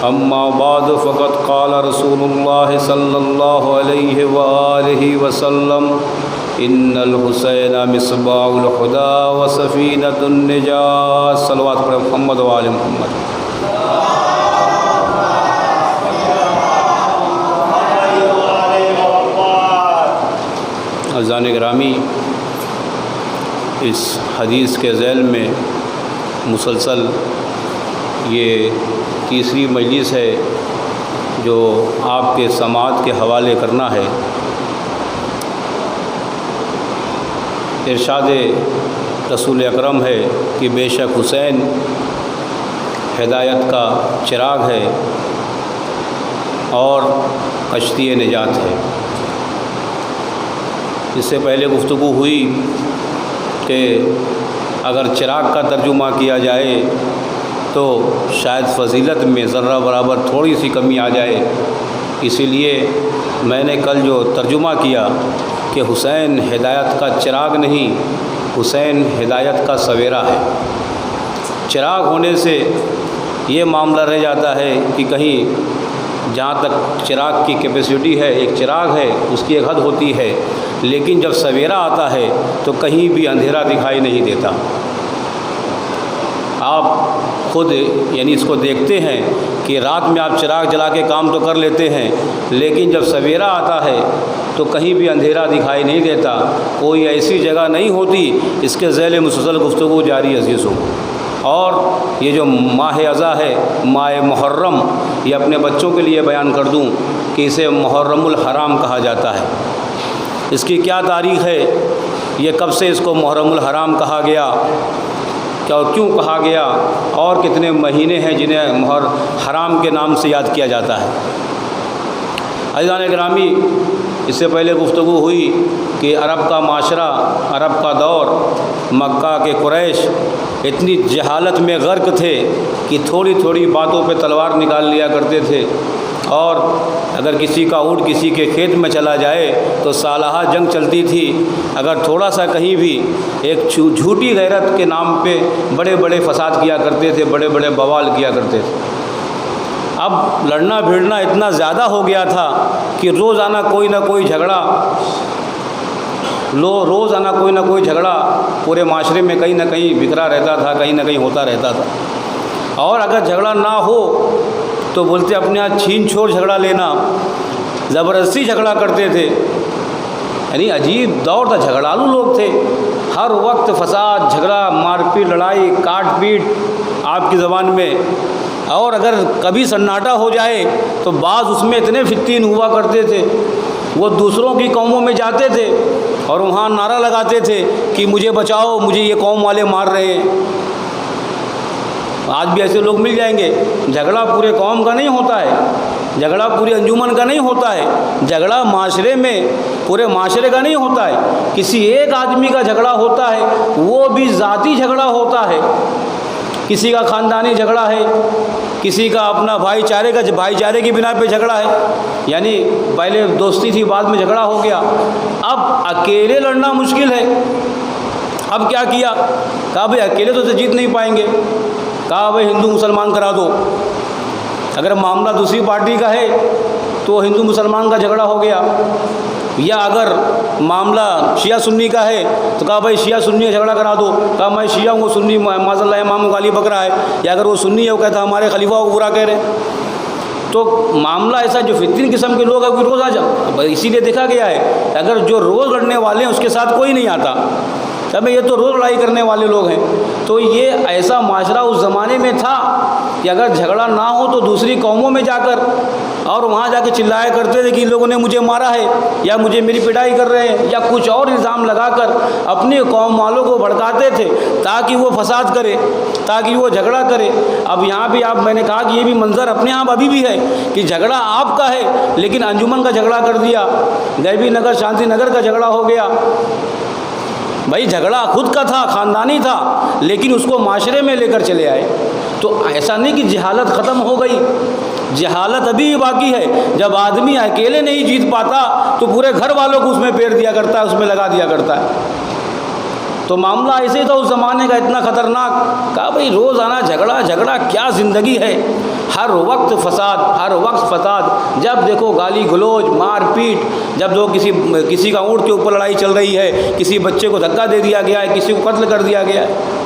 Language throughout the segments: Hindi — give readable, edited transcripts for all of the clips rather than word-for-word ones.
अम्मा बाद फ़क़त क़ाल रसूलुल्लाह सल्लल्लाहु अलैहि वआलिहि वसल्लम इन्नल हुसैन मिस्बाहुल हुदा व सफ़ीनतुन निजात। सल्लल्लाहु अलैहि मुहम्मद व आले मुहम्मद। अज़ान गिरामी, इस हदीस के ज़ैल में मुसलसल ये तीसरी मजलिस है जो आपके समात के हवाले करना है। इरशाद रसूल अकरम है कि बेशक हुसैन हिदायत का चिराग है और कश्ती निजात है। इससे पहले गुफ्तगू हुई कि अगर चिराग का तर्जुमा किया जाए तो शायद फ़जीलत में ज़र्रा बराबर थोड़ी सी कमी आ जाए। इसीलिए मैंने कल जो तर्जुमा किया कि हुसैन हिदायत का चिराग नहीं, हुसैन हिदायत का सवेरा है। चिराग होने से ये मामला रह जाता है कि कहीं जहाँ तक चिराग की कैपेसिटी है, एक चिराग है, उसकी एक हद होती है, लेकिन जब सवेरा आता है तो कहीं भी अंधेरा दिखाई नहीं देता। आप खुद यानी इसको देखते हैं कि रात में आप चिराग जला के काम तो कर लेते हैं, लेकिन जब सवेरा आता है तो कहीं भी अंधेरा दिखाई नहीं देता। कोई ऐसी जगह नहीं होती। इसके ज़ैल मुसलसल गुफ्तगू जारी अज़ीज़ों। और ये जो माह अज़ा है, माह मुहर्रम, ये अपने बच्चों के लिए बयान कर दूं कि इसे मुहर्रमुल हराम कहा जाता है। इसकी क्या तारीख़ है, ये कब से इसको मुहर्रमुल हराम कहा गया, क्या और क्यों कहा गया, और कितने महीने हैं जिन्हें मुहर्रम हराम के नाम से याद किया जाता है। अज़ीज़ान गिरामी, इससे पहले गुफ्तगू हुई कि अरब का माशरा, अरब का दौर, मक्का के कुरैश इतनी जहालत में गर्क थे कि थोड़ी थोड़ी बातों पे तलवार निकाल लिया करते थे। और अगर किसी का ऊँट किसी के खेत में चला जाए तो सालाहा जंग चलती थी। अगर थोड़ा सा कहीं भी एक झूठी गैरत के नाम पे बड़े बड़े फसाद किया करते थे, बड़े बड़े बवाल किया करते थे। अब लड़ना भिड़ना इतना ज़्यादा हो गया था कि रोज़ाना कोई ना कोई झगड़ा पूरे माशरे में कहीं ना कहीं बिखरा रहता था, कहीं ना कहीं होता रहता था। और अगर झगड़ा ना हो तो बोलते अपने यहाँ छीन छोड़ झगड़ा लेना, ज़बरदस्ती झगड़ा करते थे। यानी अजीब दौर था, झगड़ालू लोग थे। हर वक्त फसाद, झगड़ा, मारपीट, लड़ाई, काट पीट आपकी ज़बान में। और अगर कभी सन्नाटा हो जाए तो बाज़ उसमें इतने फित्तीन हुआ करते थे, वो दूसरों की कौमों में जाते थे और वहाँ नारा लगाते थे कि मुझे बचाओ, मुझे ये कौम वाले मार रहे हैं। आज भी ऐसे लोग मिल जाएंगे। झगड़ा पूरे कौम का नहीं होता है, झगड़ा पूरी अंजुमन का नहीं होता है, झगड़ा माशरे में पूरे माशरे का नहीं होता है। किसी एक आदमी का झगड़ा होता है, वो भी ज़ाती झगड़ा होता है। किसी का ख़ानदानी झगड़ा है, किसी का अपना भाईचारे की बिना पे झगड़ा है। यानी पहले दोस्ती थी, बाद में झगड़ा हो गया। अब अकेले लड़ना मुश्किल है। अब क्या किया, कहा भाई अकेले तो जीत नहीं पाएंगे, कहा भाई हिंदू मुसलमान करा दो। अगर मामला दूसरी पार्टी का है तो हिंदू मुसलमान का झगड़ा हो गया, या अगर मामला शिया सुन्नी का है तो कहा भाई शिया सुन्नी का झगड़ा करा दो। कहा मैं शिया हूँ, वो सुन्नी माज़ल्लाह इमाम गाली बकरा है। या अगर वो सुन्नी है, वो कहता हमारे खलीफा को बुरा कह रहे हैं। तो मामला ऐसा, जो फितरीन किस्म के लोग हैं वो रोज़ आ जाओ। इसीलिए देखा गया है अगर जो रोज़ लड़ने वाले हैं उसके साथ कोई नहीं आता। तब ये तो रोज़ लड़ाई करने वाले लोग हैं। तो ये ऐसा माशरा उस ज़माने में था कि अगर झगड़ा ना हो तो दूसरी कौमों में जाकर और वहाँ जाके चिल्लाया करते थे कि इन लोगों ने मुझे मारा है, या मुझे मेरी पिटाई कर रहे हैं, या कुछ और इल्ज़ाम लगाकर अपनी कौम वालों को भड़काते थे ताकि वो फसाद करे, ताकि वो झगड़ा करे। अब यहाँ भी मैंने कहा कि ये भी मंज़र अपने यहाँ अभी भी है कि झगड़ा आपका है, लेकिन अंजुमन का झगड़ा कर दिया, गैबी नगर शांति नगर का झगड़ा हो गया। भाई झगड़ा खुद का था, ख़ानदानी था, लेकिन उसको माशरे में लेकर चले आए। तो ऐसा नहीं कि जहालत ख़त्म हो गई, जहालत अभी भी बाकी है। जब आदमी अकेले नहीं जीत पाता तो पूरे घर वालों को उसमें पेर दिया करता है, उसमें लगा दिया करता है। तो मामला ऐसे था उस ज़माने का, इतना ख़तरनाक। कहा भाई रोज़ाना झगड़ा झगड़ा क्या ज़िंदगी है, हर वक्त फसाद, हर वक्त फसाद। जब देखो गाली गलौज, मार पीट, जब दो किसी का ऊँट के ऊपर लड़ाई चल रही है, किसी बच्चे को धक्का दे दिया गया है, किसी को कत्ल कर दिया गया है।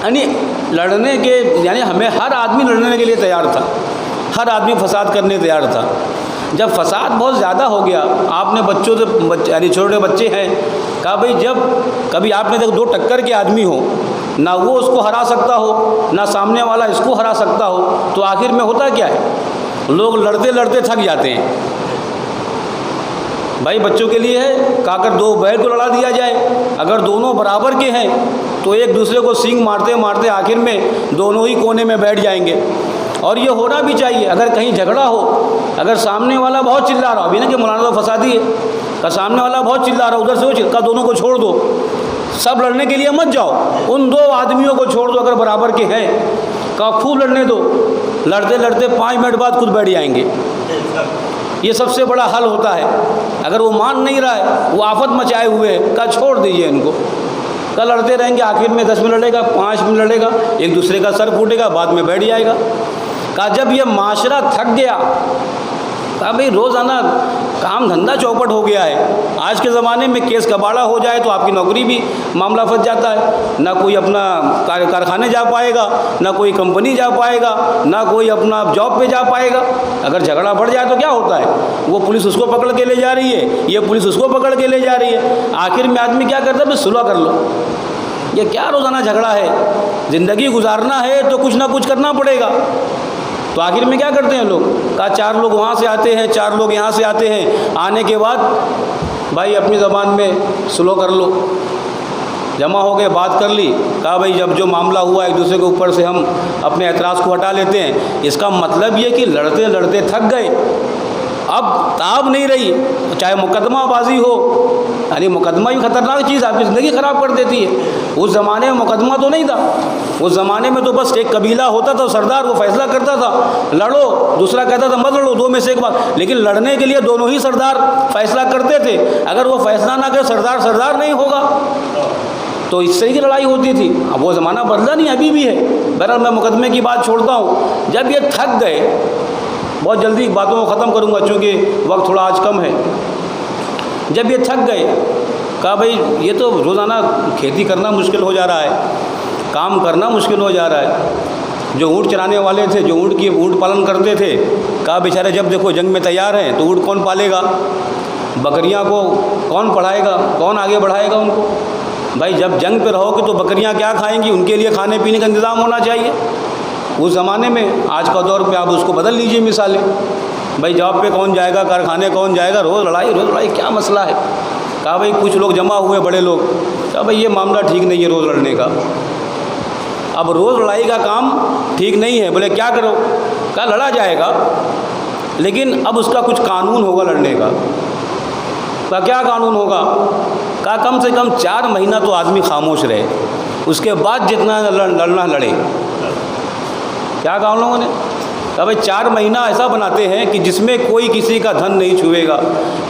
यानी लड़ने के, यानी हमें हर आदमी लड़ने के लिए तैयार था, हर आदमी फसाद करने तैयार था। जब फसाद बहुत ज़्यादा हो गया, आपने बच्चों से, यानी छोटे बच्चे हैं, कहा भाई जब कभी आपने देखो दो टक्कर के आदमी हो, ना वो उसको हरा सकता हो, ना सामने वाला इसको हरा सकता हो, तो आखिर में होता क्या है, लोग लड़ते लड़ते थक जाते हैं। भाई बच्चों के लिए है, काकर दो बैल को लड़ा दिया जाए, अगर दोनों बराबर के हैं तो एक दूसरे को सींग मारते मारते आखिर में दोनों ही कोने में बैठ जाएंगे। और ये होना भी चाहिए। अगर कहीं झगड़ा हो, अगर सामने वाला बहुत चिल्ला रहा हो, अभी ना कि मौलाना तो फसादी है, का सामने वाला बहुत चिल्ला रहा हो, उधर से वो चिल्ला, दोनों को छोड़ दो, सब लड़ने के लिए मत जाओ, उन दो आदमियों को छोड़ दो अगर बराबर के हैं, का खूब लड़ने दो, लड़ते लड़ते 5 मिनट बाद खुद बैठ जाएंगे। ये सबसे बड़ा हल होता है। अगर वो मान नहीं रहा है, वो आफत मचाए हुए, का छोड़ दीजिए इनको, का लड़ते रहेंगे, आखिर में 10 मिनट लड़ेगा, 5 मिनट लड़ेगा, एक दूसरे का सर फूटेगा, बाद में बैठ जाएगा। कहा जब ये माशरा थक गया, कहा भाई रोज़ाना काम धंधा चौपट हो गया है, आज के ज़माने में केस कबाड़ा हो जाए तो आपकी नौकरी भी मामला फंस जाता है, ना कोई अपना कारखाने जा पाएगा, ना कोई कंपनी जा पाएगा, ना कोई अपना जॉब पे जा पाएगा। अगर झगड़ा बढ़ जाए तो क्या होता है, वो पुलिस उसको पकड़ के ले जा रही है, ये पुलिस उसको पकड़ के ले जा रही है, आखिर में आदमी क्या करता है, बस सुलह कर लो। ये क्या रोज़ाना झगड़ा है, ज़िंदगी गुजारना है तो कुछ ना कुछ करना पड़ेगा। तो आखिर में क्या करते हैं लोग, कहा 4 लोग वहाँ से आते हैं, 4 लोग यहाँ से आते हैं, आने के बाद भाई अपनी ज़बान में सुलह कर लो, जमा हो गए, बात कर ली, कहा भाई जब जो मामला हुआ एक दूसरे के ऊपर से हम अपने एतराज़ को हटा लेते हैं। इसका मतलब ये कि लड़ते लड़ते थक गए, अब ताब नहीं रही, चाहे मुकदमाबाजी हो, यानी मुकदमा भी ख़तरनाक चीज़, आपकी ज़िंदगी ख़राब कर देती है। उस ज़माने में मुकदमा तो नहीं था, उस ज़माने में तो बस एक कबीला होता था, सरदार वो फैसला करता था, लड़ो, दूसरा कहता था मत लड़ो, 2 में से एक बात, लेकिन लड़ने के लिए दोनों ही सरदार फैसला करते थे। अगर वो फैसला ना करे, सरदार नहीं होगा, तो इससे ही लड़ाई होती थी। अब वो ज़माना बदला नहीं, अभी भी है। बहरहाल मैं मुकदमे की बात छोड़ता हूँ। जब ये थक गए, बहुत जल्दी बातों को ख़त्म करूँगा चूँकि वक्त थोड़ा आज कम है। जब ये थक गए, कहा भाई ये तो रोज़ाना खेती करना मुश्किल हो जा रहा है, काम करना मुश्किल हो जा रहा है। जो ऊँट चराने वाले थे, जो ऊँट पालन करते थे, कहा बेचारे जब देखो जंग में तैयार हैं तो ऊँट कौन पालेगा, बकरियां को कौन पढ़ाएगा, कौन आगे बढ़ाएगा उनको। भाई जब जंग पे रहोगे तो बकरियां क्या खाएंगी, उनके लिए खाने पीने का इंतज़ाम होना चाहिए। उस ज़माने में, आज का दौर पे आप उसको बदल लीजिए मिसालें। भाई जॉब पे कौन जाएगा, कारखाने कौन जाएगा, रोज़ लड़ाई क्या मसला है। कहा भाई कुछ लोग जमा हुए, बड़े लोग, कहा भाई ये मामला ठीक नहीं है रोज़ लड़ने का। अब रोज़ लड़ाई का काम ठीक नहीं है, बोले क्या करो, कहा लड़ा जाएगा, लेकिन अब उसका कुछ कानून होगा लड़ने का। कहा क्या कानून होगा, कहा कम से कम 4 महीना तो आदमी खामोश रहे, उसके बाद जितना लड़ना लड़े। क्या कहा उन लोगों ने, कहा भाई 4 महीना ऐसा बनाते हैं कि जिसमें कोई किसी का धन नहीं छुएगा,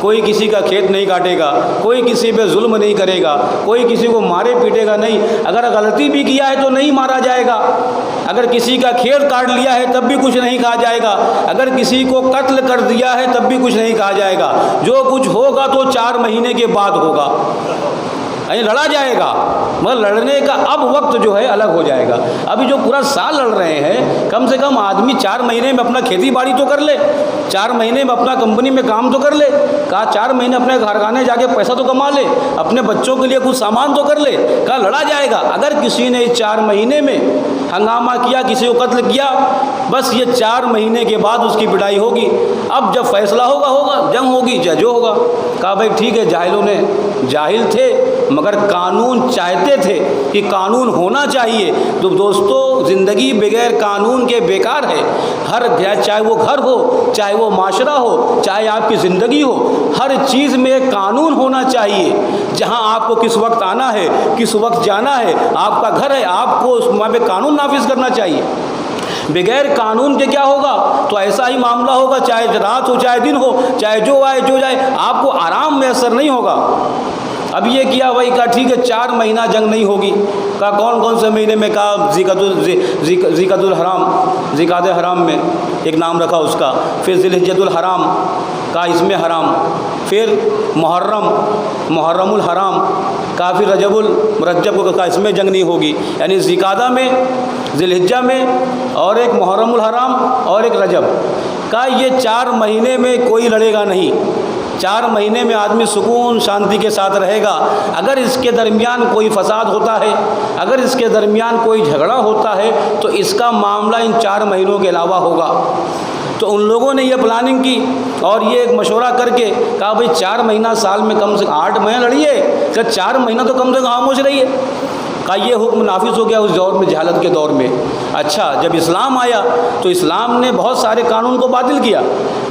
कोई किसी का खेत नहीं काटेगा, कोई किसी पे जुल्म नहीं करेगा, कोई किसी को मारे पीटेगा नहीं, अगर गलती भी किया है तो नहीं मारा जाएगा, अगर किसी का खेत काट लिया है तब भी कुछ नहीं कहा जाएगा, अगर किसी को कत्ल कर दिया है तब भी कुछ नहीं कहा जाएगा, जो कुछ होगा तो 4 महीने के बाद होगा, यानी लड़ा जाएगा। मगर लड़ने का अब वक्त जो है अलग हो जाएगा। अभी जो पूरा साल लड़ रहे हैं, कम से कम आदमी 4 महीने में अपना खेती बाड़ी तो कर ले, 4 महीने में अपना कंपनी में काम तो कर ले, कहा 4 महीने अपने कारखाने जाके पैसा तो कमा ले, अपने बच्चों के लिए कुछ सामान तो कर ले, कहा लड़ा जाएगा। अगर किसी ने 4 महीने में हंगामा किया, किसी को कत्ल किया, बस ये 4 महीने के बाद उसकी पिटाई होगी। अब जब फैसला होगा, जंग होगी, जो होगा। कहा भाई ठीक है, जाहिलों ने जाहिल थे मगर कानून चाहते थे कि कानून होना चाहिए। तो दोस्तों ज़िंदगी बगैर कानून के बेकार है। हर, चाहे वो घर हो, चाहे वो माशरा हो, चाहे आपकी ज़िंदगी हो, हर चीज़ में कानून होना चाहिए। जहां आपको किस वक्त आना है, किस वक्त जाना है, आपका घर है, आपको वहाँ पे कानून नाफिज करना चाहिए। बगैर कानून के क्या होगा, तो ऐसा ही मामला होगा, चाहे रात हो चाहे दिन हो, चाहे जो आए जो जाए, आपको आराम मैसर नहीं होगा। अब ये किया, वही कहा ठीक है 4 महीना जंग नहीं होगी। कहा कौन कौन से महीने में? कहा ज़िकातुल हराम, ज़िकात हराम में एक नाम रखा उसका, फिर ज़िलहिज्जतुल हराम कहा इसमें हराम, फिर मुहर्रमुल हराम कहा, फिर रजब को कहा इसमें जंग नहीं होगी। यानी ज़िकादा में, ज़िलहिज्जा में, और एक मुहर्रमुल हराम और एक रजब का, ये 4 महीने में कोई लड़ेगा नहीं। 4 महीने में आदमी सुकून शांति के साथ रहेगा। अगर इसके दरमियान कोई फसाद होता है, अगर इसके दरमियान कोई झगड़ा होता है, तो इसका मामला इन 4 महीनों के अलावा होगा। तो उन लोगों ने ये प्लानिंग की और ये एक मशवरा करके कहा भाई 4 महीना साल में कम से कम 8 महीने लड़िए, क्या 4 महीना तो कम से कम खामोश रहिए। का ये हुक्म नाफिज हो गया उस दौर में, जहालत के दौर में। अच्छा, जब इस्लाम आया तो इस्लाम ने बहुत सारे कानून को बातिल किया,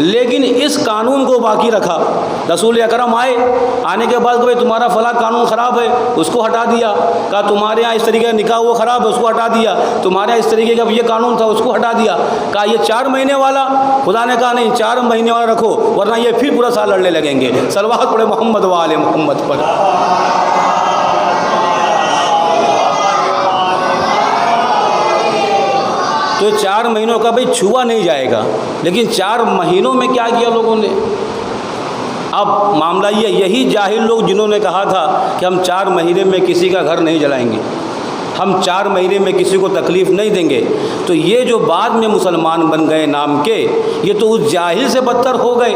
लेकिन इस कानून को बाकी रखा। रसूल अकरम आए, आने के बाद भाई तुम्हारा फला कानून ख़राब है, उसको हटा दिया। कहा तुम्हारे यहाँ इस तरीके का निकाह वो ख़राब है, उसको हटा दिया। तुम्हारे यहाँ इस तरीके का ये कानून था, उसको हटा दिया। कहा ये 4 महीने वाला, खुदा ने कहा नहीं 4 महीने वाला रखो, वरना ये फिर पूरा साल लड़ने लगेंगे। सलवात पढ़े मोहम्मद व आले मोहम्मद पर। तो 4 महीनों का भाई छुआ नहीं जाएगा, लेकिन 4 महीनों में क्या किया लोगों ने। अब मामला ये, यही जाहिल लोग जिन्होंने कहा था कि हम 4 महीने में किसी का घर नहीं जलाएंगे, हम 4 महीने में किसी को तकलीफ़ नहीं देंगे, तो ये जो बाद में मुसलमान बन गए नाम के, ये तो उस जाहिल से बदतर हो गए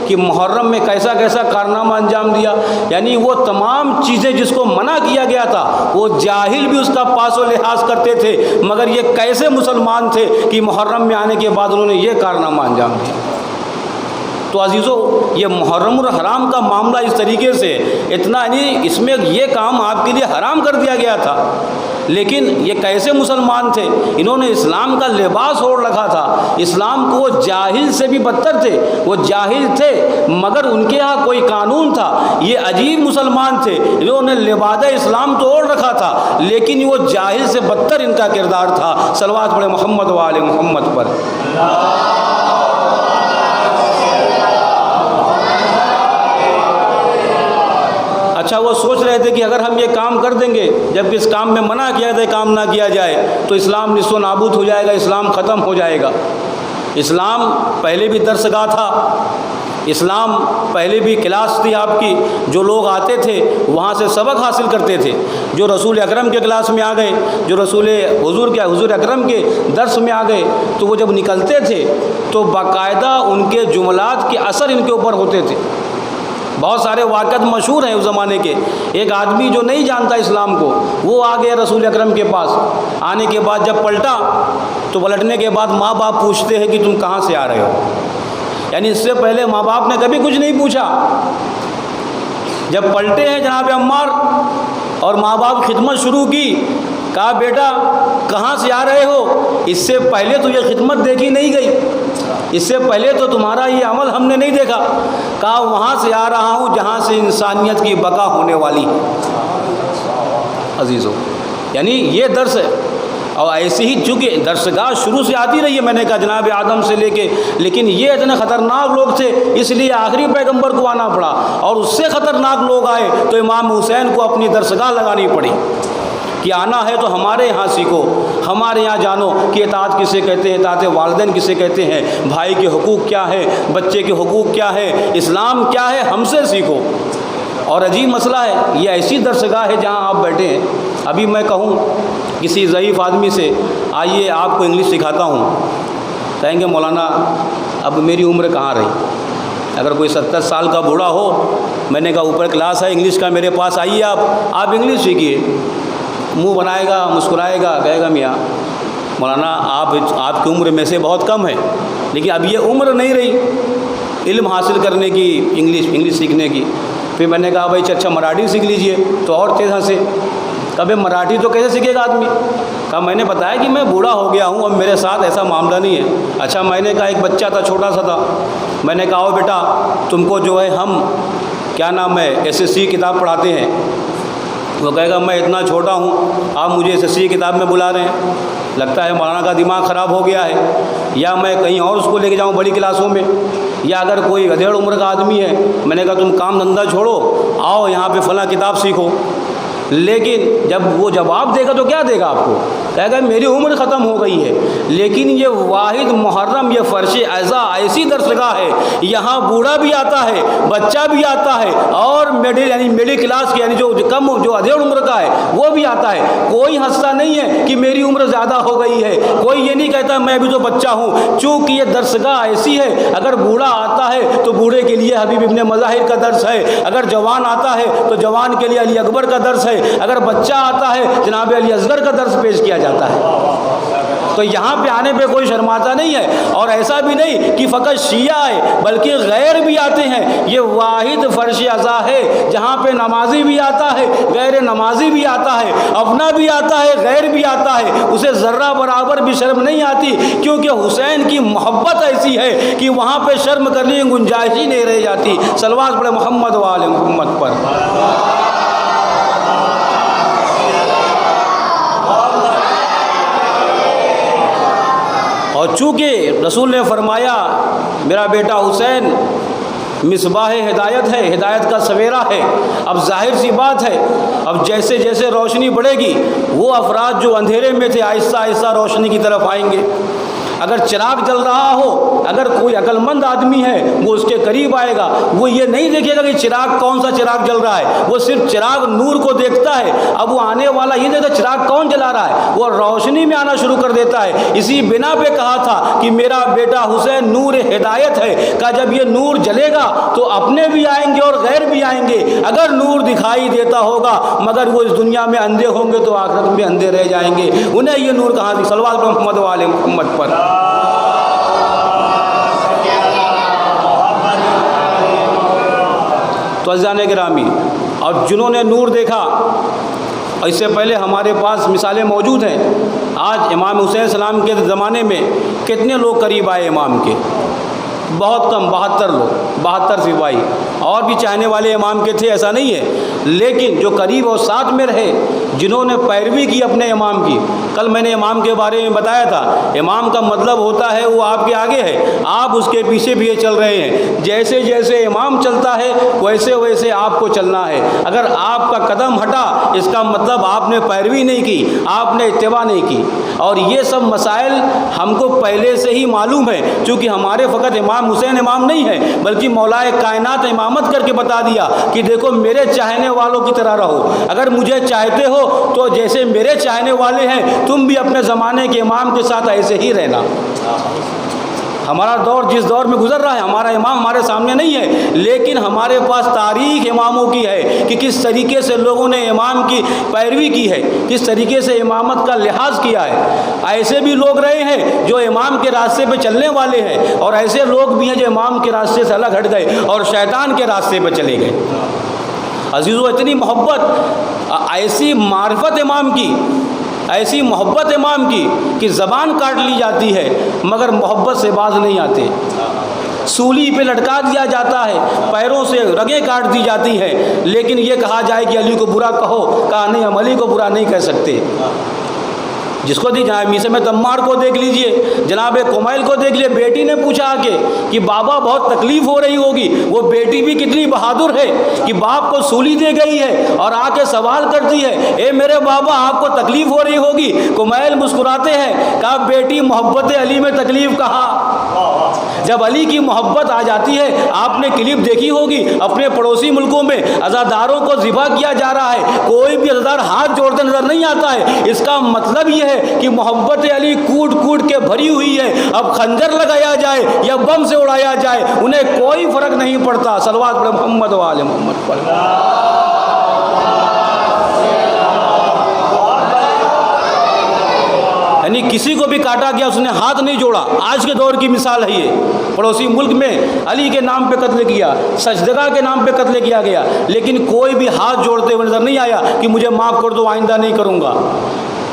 कि मुहर्रम में कैसा कैसा कारनामा अंजाम दिया। यानी वो तमाम चीज़ें जिसको मना किया गया था, वो जाहिल भी उसका पासो लिहाज करते थे, मगर ये कैसे मुसलमान थे कि मुहर्रम में आने के बाद उन्होंने ये कारनामा अंजाम दिया। तो अजीज़ों, ये मुहर्रमुल हराम का मामला इस तरीके से इतना नहीं, इसमें ये काम आपके लिए हराम कर दिया गया था, लेकिन ये कैसे मुसलमान थे, इन्होंने इस्लाम का लिबास ओढ़ रखा था। इस्लाम को वो जाहिल से भी बदतर थे, वो जाहिल थे मगर उनके यहाँ कोई कानून था। ये अजीब मुसलमान थे, इन्होंने लिबास इस्लाम तो ओढ़ रखा था, लेकिन वो जाहिल से बदतर इनका किरदार था। सलवात पढ़े मोहम्मद व आले मोहम्मद पर। अच्छा, वो सोच रहे थे कि अगर हम ये काम कर देंगे, जबकि इस काम में मना किया था काम ना किया जाए, तो इस्लाम निस्व नाबूद हो जाएगा, इस्लाम ख़त्म हो जाएगा। इस्लाम पहले भी दर्सगाह था, इस्लाम पहले भी क्लास थी आपकी, जो लोग आते थे वहाँ से सबक हासिल करते थे। जो रसूल अकरम के क्लास में आ गए, जो हुजूर अकरम के दर्स में आ गए, तो वो जब निकलते थे तो बाकायदा उनके जुमलात के असर इनके ऊपर होते थे। बहुत सारे वाक़यात मशहूर हैं उस ज़माने के। एक आदमी जो नहीं जानता इस्लाम को, वो आ गया रसूल अकरम के पास। आने के बाद जब पलटा, तो पलटने के बाद माँ बाप पूछते हैं कि तुम कहाँ से आ रहे हो। यानी इससे पहले माँ बाप ने कभी कुछ नहीं पूछा। जब पलटे हैं जनाब अम्मार और माँ बाप खिदमत शुरू की, कहा बेटा कहाँ से आ रहे हो, इससे पहले तो ये खिदमत देखी नहीं गई, इससे पहले तो तुम्हारा ये अमल हमने नहीं देखा। कहा वहाँ से आ रहा हूँ जहाँ से इंसानियत की बका होने वाली है। अजीज़ों, यानी ये दर्स है। और ऐसे ही चूँकि दर्सगाह शुरू से आती रही है, मैंने कहा जनाब आदम से लेके, लेकिन ये इतने ख़तरनाक लोग थे इसलिए आखिरी पैगंबर को आना पड़ा, और उससे ख़तरनाक लोग आए तो इमाम हुसैन को अपनी दर्सगाह लगानी पड़ी कि आना है तो हमारे यहाँ सीखो, हमारे यहाँ जानो कि इताअत किसे कहते हैं, इताअत वालिदैन किसे कहते हैं, भाई के हुकूक क्या है, बच्चे के हुकूक क्या है, इस्लाम क्या है, हमसे सीखो। और अजीब मसला है, ये ऐसी दरसगाह है जहाँ आप बैठे हैं। अभी मैं कहूँ किसी ज़ईफ़ आदमी से आइए आपको इंग्लिश सिखाता हूँ, कहेंगे मौलाना अब मेरी उम्र कहाँ रही। अगर कोई 70 साल का बूढ़ा हो, मैंने कहा ऊपर क्लास है इंग्लिश का, मेरे पास आइए आप इंग्लिश सीखिए। मुंह बनाएगा, मुस्कुराएगा, कहेगा मियाँ मौलाना आपकी उम्र में से बहुत कम है, लेकिन अब ये उम्र नहीं रही इल्म हासिल करने की, इंग्लिश सीखने की। फिर मैंने कहा भाई अच्छा मराठी सीख लीजिए, तो और तेज़ हंसे। कभी मराठी तो कैसे सीखेगा आदमी। कहा मैंने बताया कि मैं बूढ़ा हो गया हूँ, अब मेरे साथ ऐसा मामला नहीं है। अच्छा, मैंने कहा एक बच्चा था, छोटा सा था, मैंने कहा ओ बेटा तुमको जो है हम क्या नाम है SSC किताब पढ़ाते हैं। वो कहेगा मैं इतना छोटा हूँ, आप मुझे SSC किताब में बुला रहे हैं, लगता है मौलाना का दिमाग ख़राब हो गया है, या मैं कहीं और उसको लेके जाऊँ बड़ी क्लासों में। या अगर कोई अधेड़ उम्र का आदमी है, मैंने कहा तुम काम धंधा छोड़ो, आओ यहाँ पे फ़लाँ किताब सीखो। लेकिन जब वो जवाब देगा तो क्या देगा आपको? कहेगा मेरी उम्र ख़त्म हो गई है। लेकिन ये वाहिद मुहर्रम, ये फ़र्श ऐसा ऐसी दरसगाह है, यहाँ बूढ़ा भी आता है, बच्चा भी आता है, और मिडिल क्लास के यानी जो अधेड़ उम्र का है वो भी आता है। कोई हंसता नहीं है कि मेरी उम्र ज़्यादा हो गई है, कोई ये नहीं कहता मैं भी तो बच्चा हूँ। चूँकि ये दरसगाह ऐसी है, अगर बूढ़ा आता है तो बूढ़े के लिए हबीब इब्ने मज़ाहिर का दर्स है, अगर जवान आता है तो जवान के लिए अली अकबर का दर्स है, अगर बच्चा आता है जनाब अली असगर का दर्स पेश किया जाता है। तो यहाँ पे आने पे कोई शर्माता नहीं है। और ऐसा भी नहीं कि फ़कत शिया है, बल्कि गैर भी आते हैं। ये वाहिद फ़र्श अज़ा है जहाँ पे नमाजी भी आता है, गैर नमाजी भी आता है, अपना भी आता है, गैर भी आता है। उसे ज़र्रा बराबर भी शर्म नहीं आती, क्योंकि हुसैन की मोहब्बत ऐसी है कि वहाँ पे शर्म करने की गुंजाइश ही नहीं रह जाती। सलवात पढ़े मोहम्मद व आले मोहम्मद पर। और चूँकि रसूल ने फरमाया मेरा बेटा हुसैन मिसबाह हिदायत है, हिदायत का सवेरा है। अब जाहिर सी बात है, अब जैसे जैसे रोशनी बढ़ेगी वो अफराद जो अंधेरे में थे आहिस्ता आहिस्ता रोशनी की तरफ आएंगे। अगर चिराग जल रहा हो, अगर कोई अक्लमंद आदमी है वो उसके करीब आएगा, वो ये नहीं देखेगा कि चिराग कौन सा चिराग जल रहा है, वो सिर्फ चिराग नूर को देखता है। अब वो आने वाला ये देखता चिराग कौन जला रहा है, वो रोशनी में आना शुरू कर देता है। इसी बिना पे कहा था कि मेरा बेटा हुसैन नूर हिदायत है। का जब ये नूर जलेगा तो अपने भी आएंगे और गैर भी आएंगे। अगर नूर दिखाई देता होगा मगर वो इस दुनिया में अंधे होंगे तो आखिरत में अंधे रह जाएंगे। उन्हें ये नूर कहाँ दी? सल्लल्लाहु अलैहि मोहम्मद वाले मोहम्मद पर। तो अज़ान गिरामी, और जिन्होंने नूर देखा, इससे पहले हमारे पास मिसालें मौजूद हैं। आज इमाम हुसैन सलाम के ज़माने में कितने लोग करीब आए इमाम के? बहुत कम, 72 लोग, 72 सिपाही। और भी चाहने वाले इमाम के थे, ऐसा नहीं है। लेकिन जो करीब और साथ में रहे, जिन्होंने पैरवी की अपने इमाम की। कल मैंने इमाम के बारे में बताया था, इमाम का मतलब होता है वो आपके आगे है, आप उसके पीछे भी चल रहे हैं। जैसे जैसे इमाम चलता है वैसे वैसे आपको चलना है। अगर आपका कदम हटा इसका मतलब आपने पैरवी नहीं की, आपने इत्तिबा नहीं की। और ये सब मसाइल हमको पहले से ही मालूम है, चूँकि हमारे फ़कत इमाम हुसैन इमाम नहीं है, बल्कि मौलाए कायनात इमामत करके बता दिया कि देखो मेरे चाहने वालों की तरह रहो। अगर मुझे चाहते हो तो जैसे मेरे चाहने वाले हैं तुम भी अपने ज़माने के इमाम के साथ ऐसे ही रहना। हमारा दौर जिस दौर में गुजर रहा है, हमारा इमाम हमारे सामने नहीं है, लेकिन हमारे पास तारीख़ इमामों की है कि किस तरीके से लोगों ने इमाम की पैरवी की है, किस तरीके से इमामत का लिहाज किया है। ऐसे भी लोग रहे हैं जो इमाम के रास्ते पे चलने वाले हैं, और ऐसे लोग भी हैं जो इमाम के रास्ते से अलग हट गए और शैतान के रास्ते पे चले गए। अज़ीज़ों, इतनी मोहब्बत, ऐसी मारिफत इमाम की, ऐसी मोहब्बत इमाम की कि ज़बान काट ली जाती है मगर मोहब्बत से बाज नहीं आते। सूली पे लटका दिया जाता है, पैरों से रगें काट दी जाती हैं, लेकिन ये कहा जाए कि अली को बुरा कहो, कहा नहीं हम अली को बुरा नहीं कह सकते। जिसको दी जनाब मीसे में तम्मार को देख लीजिए, जनाब कुमैल को देख लीजिए। बेटी ने पूछा आके कि बाबा बहुत तकलीफ़ हो रही होगी, वो बेटी भी कितनी बहादुर है कि बाप को सूली दे गई है और आके सवाल करती है, ए मेरे बाबा आपको तकलीफ़ हो रही होगी। कुमैल मुस्कुराते हैं, कहा बेटी मोहब्बत अली में तकलीफ़ कहाँ। जब अली की मोहब्बत आ जाती है, आपने क्लिप देखी होगी अपने पड़ोसी मुल्कों में अज़ादारों को ज़िबा किया जा रहा है, कोई भी अज़ादार हाथ जोड़ते नज़र नहीं आता है। इसका मतलब यह है कि मोहब्बत अली कूट कूट के भरी हुई है। अब खंजर लगाया जाए या बम से उड़ाया जाए उन्हें कोई फर्क नहीं पड़ता। सल्लल्लाहु अलैहि मोहम्मद व आले मोहम्मद पर। यानी किसी को भी काटा गया उसने हाथ नहीं जोड़ा। आज के दौर की मिसाल है ये। पड़ोसी मुल्क में अली के नाम पे कत्ल किया, सजदगा के नाम पे कत्ल किया गया, लेकिन कोई भी हाथ जोड़ते हुए नजर नहीं आया कि मुझे माफ़ कर दो, आइंदा नहीं करूँगा।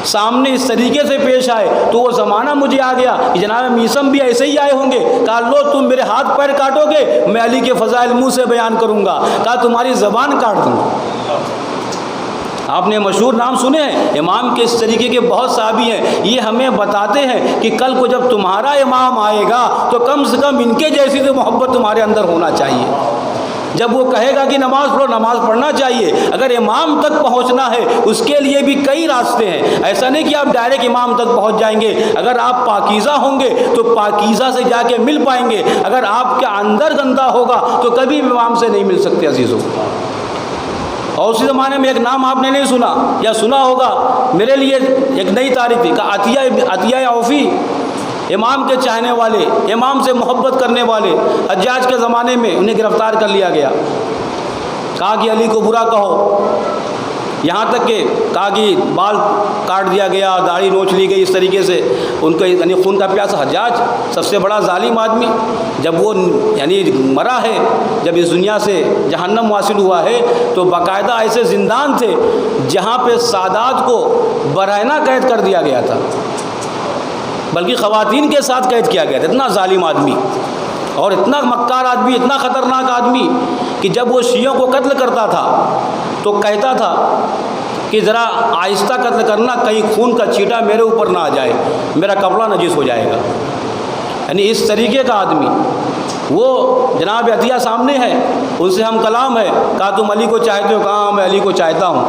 सामने इस तरीके से पेश आए तो वो ज़माना मुझे आ गया कि जनाब मीसम भी ऐसे ही आए होंगे। कहा लो तुम मेरे हाथ पैर काटोगे, मैं अली के फ़ज़ाइल मुँह से बयान करूँगा। कहा तुम्हारी ज़बान काट दूँगा। आपने मशहूर नाम सुने हैं इमाम के। इस तरीके के बहुत साहबी हैं, ये हमें बताते हैं कि कल को जब तुम्हारा इमाम आएगा तो कम से कम इनके जैसी तो मोहब्बत तुम्हारे अंदर होना चाहिए। जब वो कहेगा कि नमाज़ पढ़ो, नमाज़ पढ़ना चाहिए। अगर इमाम तक पहुंचना है उसके लिए भी कई रास्ते हैं। ऐसा नहीं कि आप डायरेक्ट इमाम तक पहुंच जाएंगे। अगर आप पाकीज़ा होंगे तो पाकीज़ा से जाके मिल पाएंगे। अगर आपके अंदर गंदा होगा तो कभी इमाम से नहीं मिल सकते अजीज़ों। और उसी ज़माने में एक नाम आपने नहीं सुना या सुना होगा, मेरे लिए एक नई तारीफ थी, अतिया औफ़ी, इमाम के चाहने वाले, इमाम से मोहब्बत करने वाले। हज्जाज के ज़माने में उन्हें गिरफ़्तार कर लिया गया, कहा कि अली को बुरा कहो, यहाँ तक कि कहा कि बाल काट दिया गया, दाढ़ी नोच ली गई। इस तरीके से उनको यानी खून का प्यासा। हज्जाज सबसे बड़ा जालिम आदमी, जब वो यानी मरा है, जब इस दुनिया से जहन्नम वासिल हुआ है तो बाकायदा ऐसे ज़िंदान थे जहाँ पे सादात को बरहना कैद कर दिया गया था, बल्कि ख़वातीन के साथ कैद किया गया था। इतना जालिम आदमी और इतना मक्कार आदमी, इतना ख़तरनाक आदमी कि जब वो शियों को कत्ल करता था तो कहता था कि ज़रा आहिस्ता कत्ल करना, कहीं खून का छींटा मेरे ऊपर ना आ जाए, मेरा कपड़ा नजीस हो जाएगा। यानी इस तरीके का आदमी। वो जनाब अतिया सामने है, उनसे हम कलाम है, कहा तुम अली को चाहते हो? कहा मैं अली को चाहता हूँ।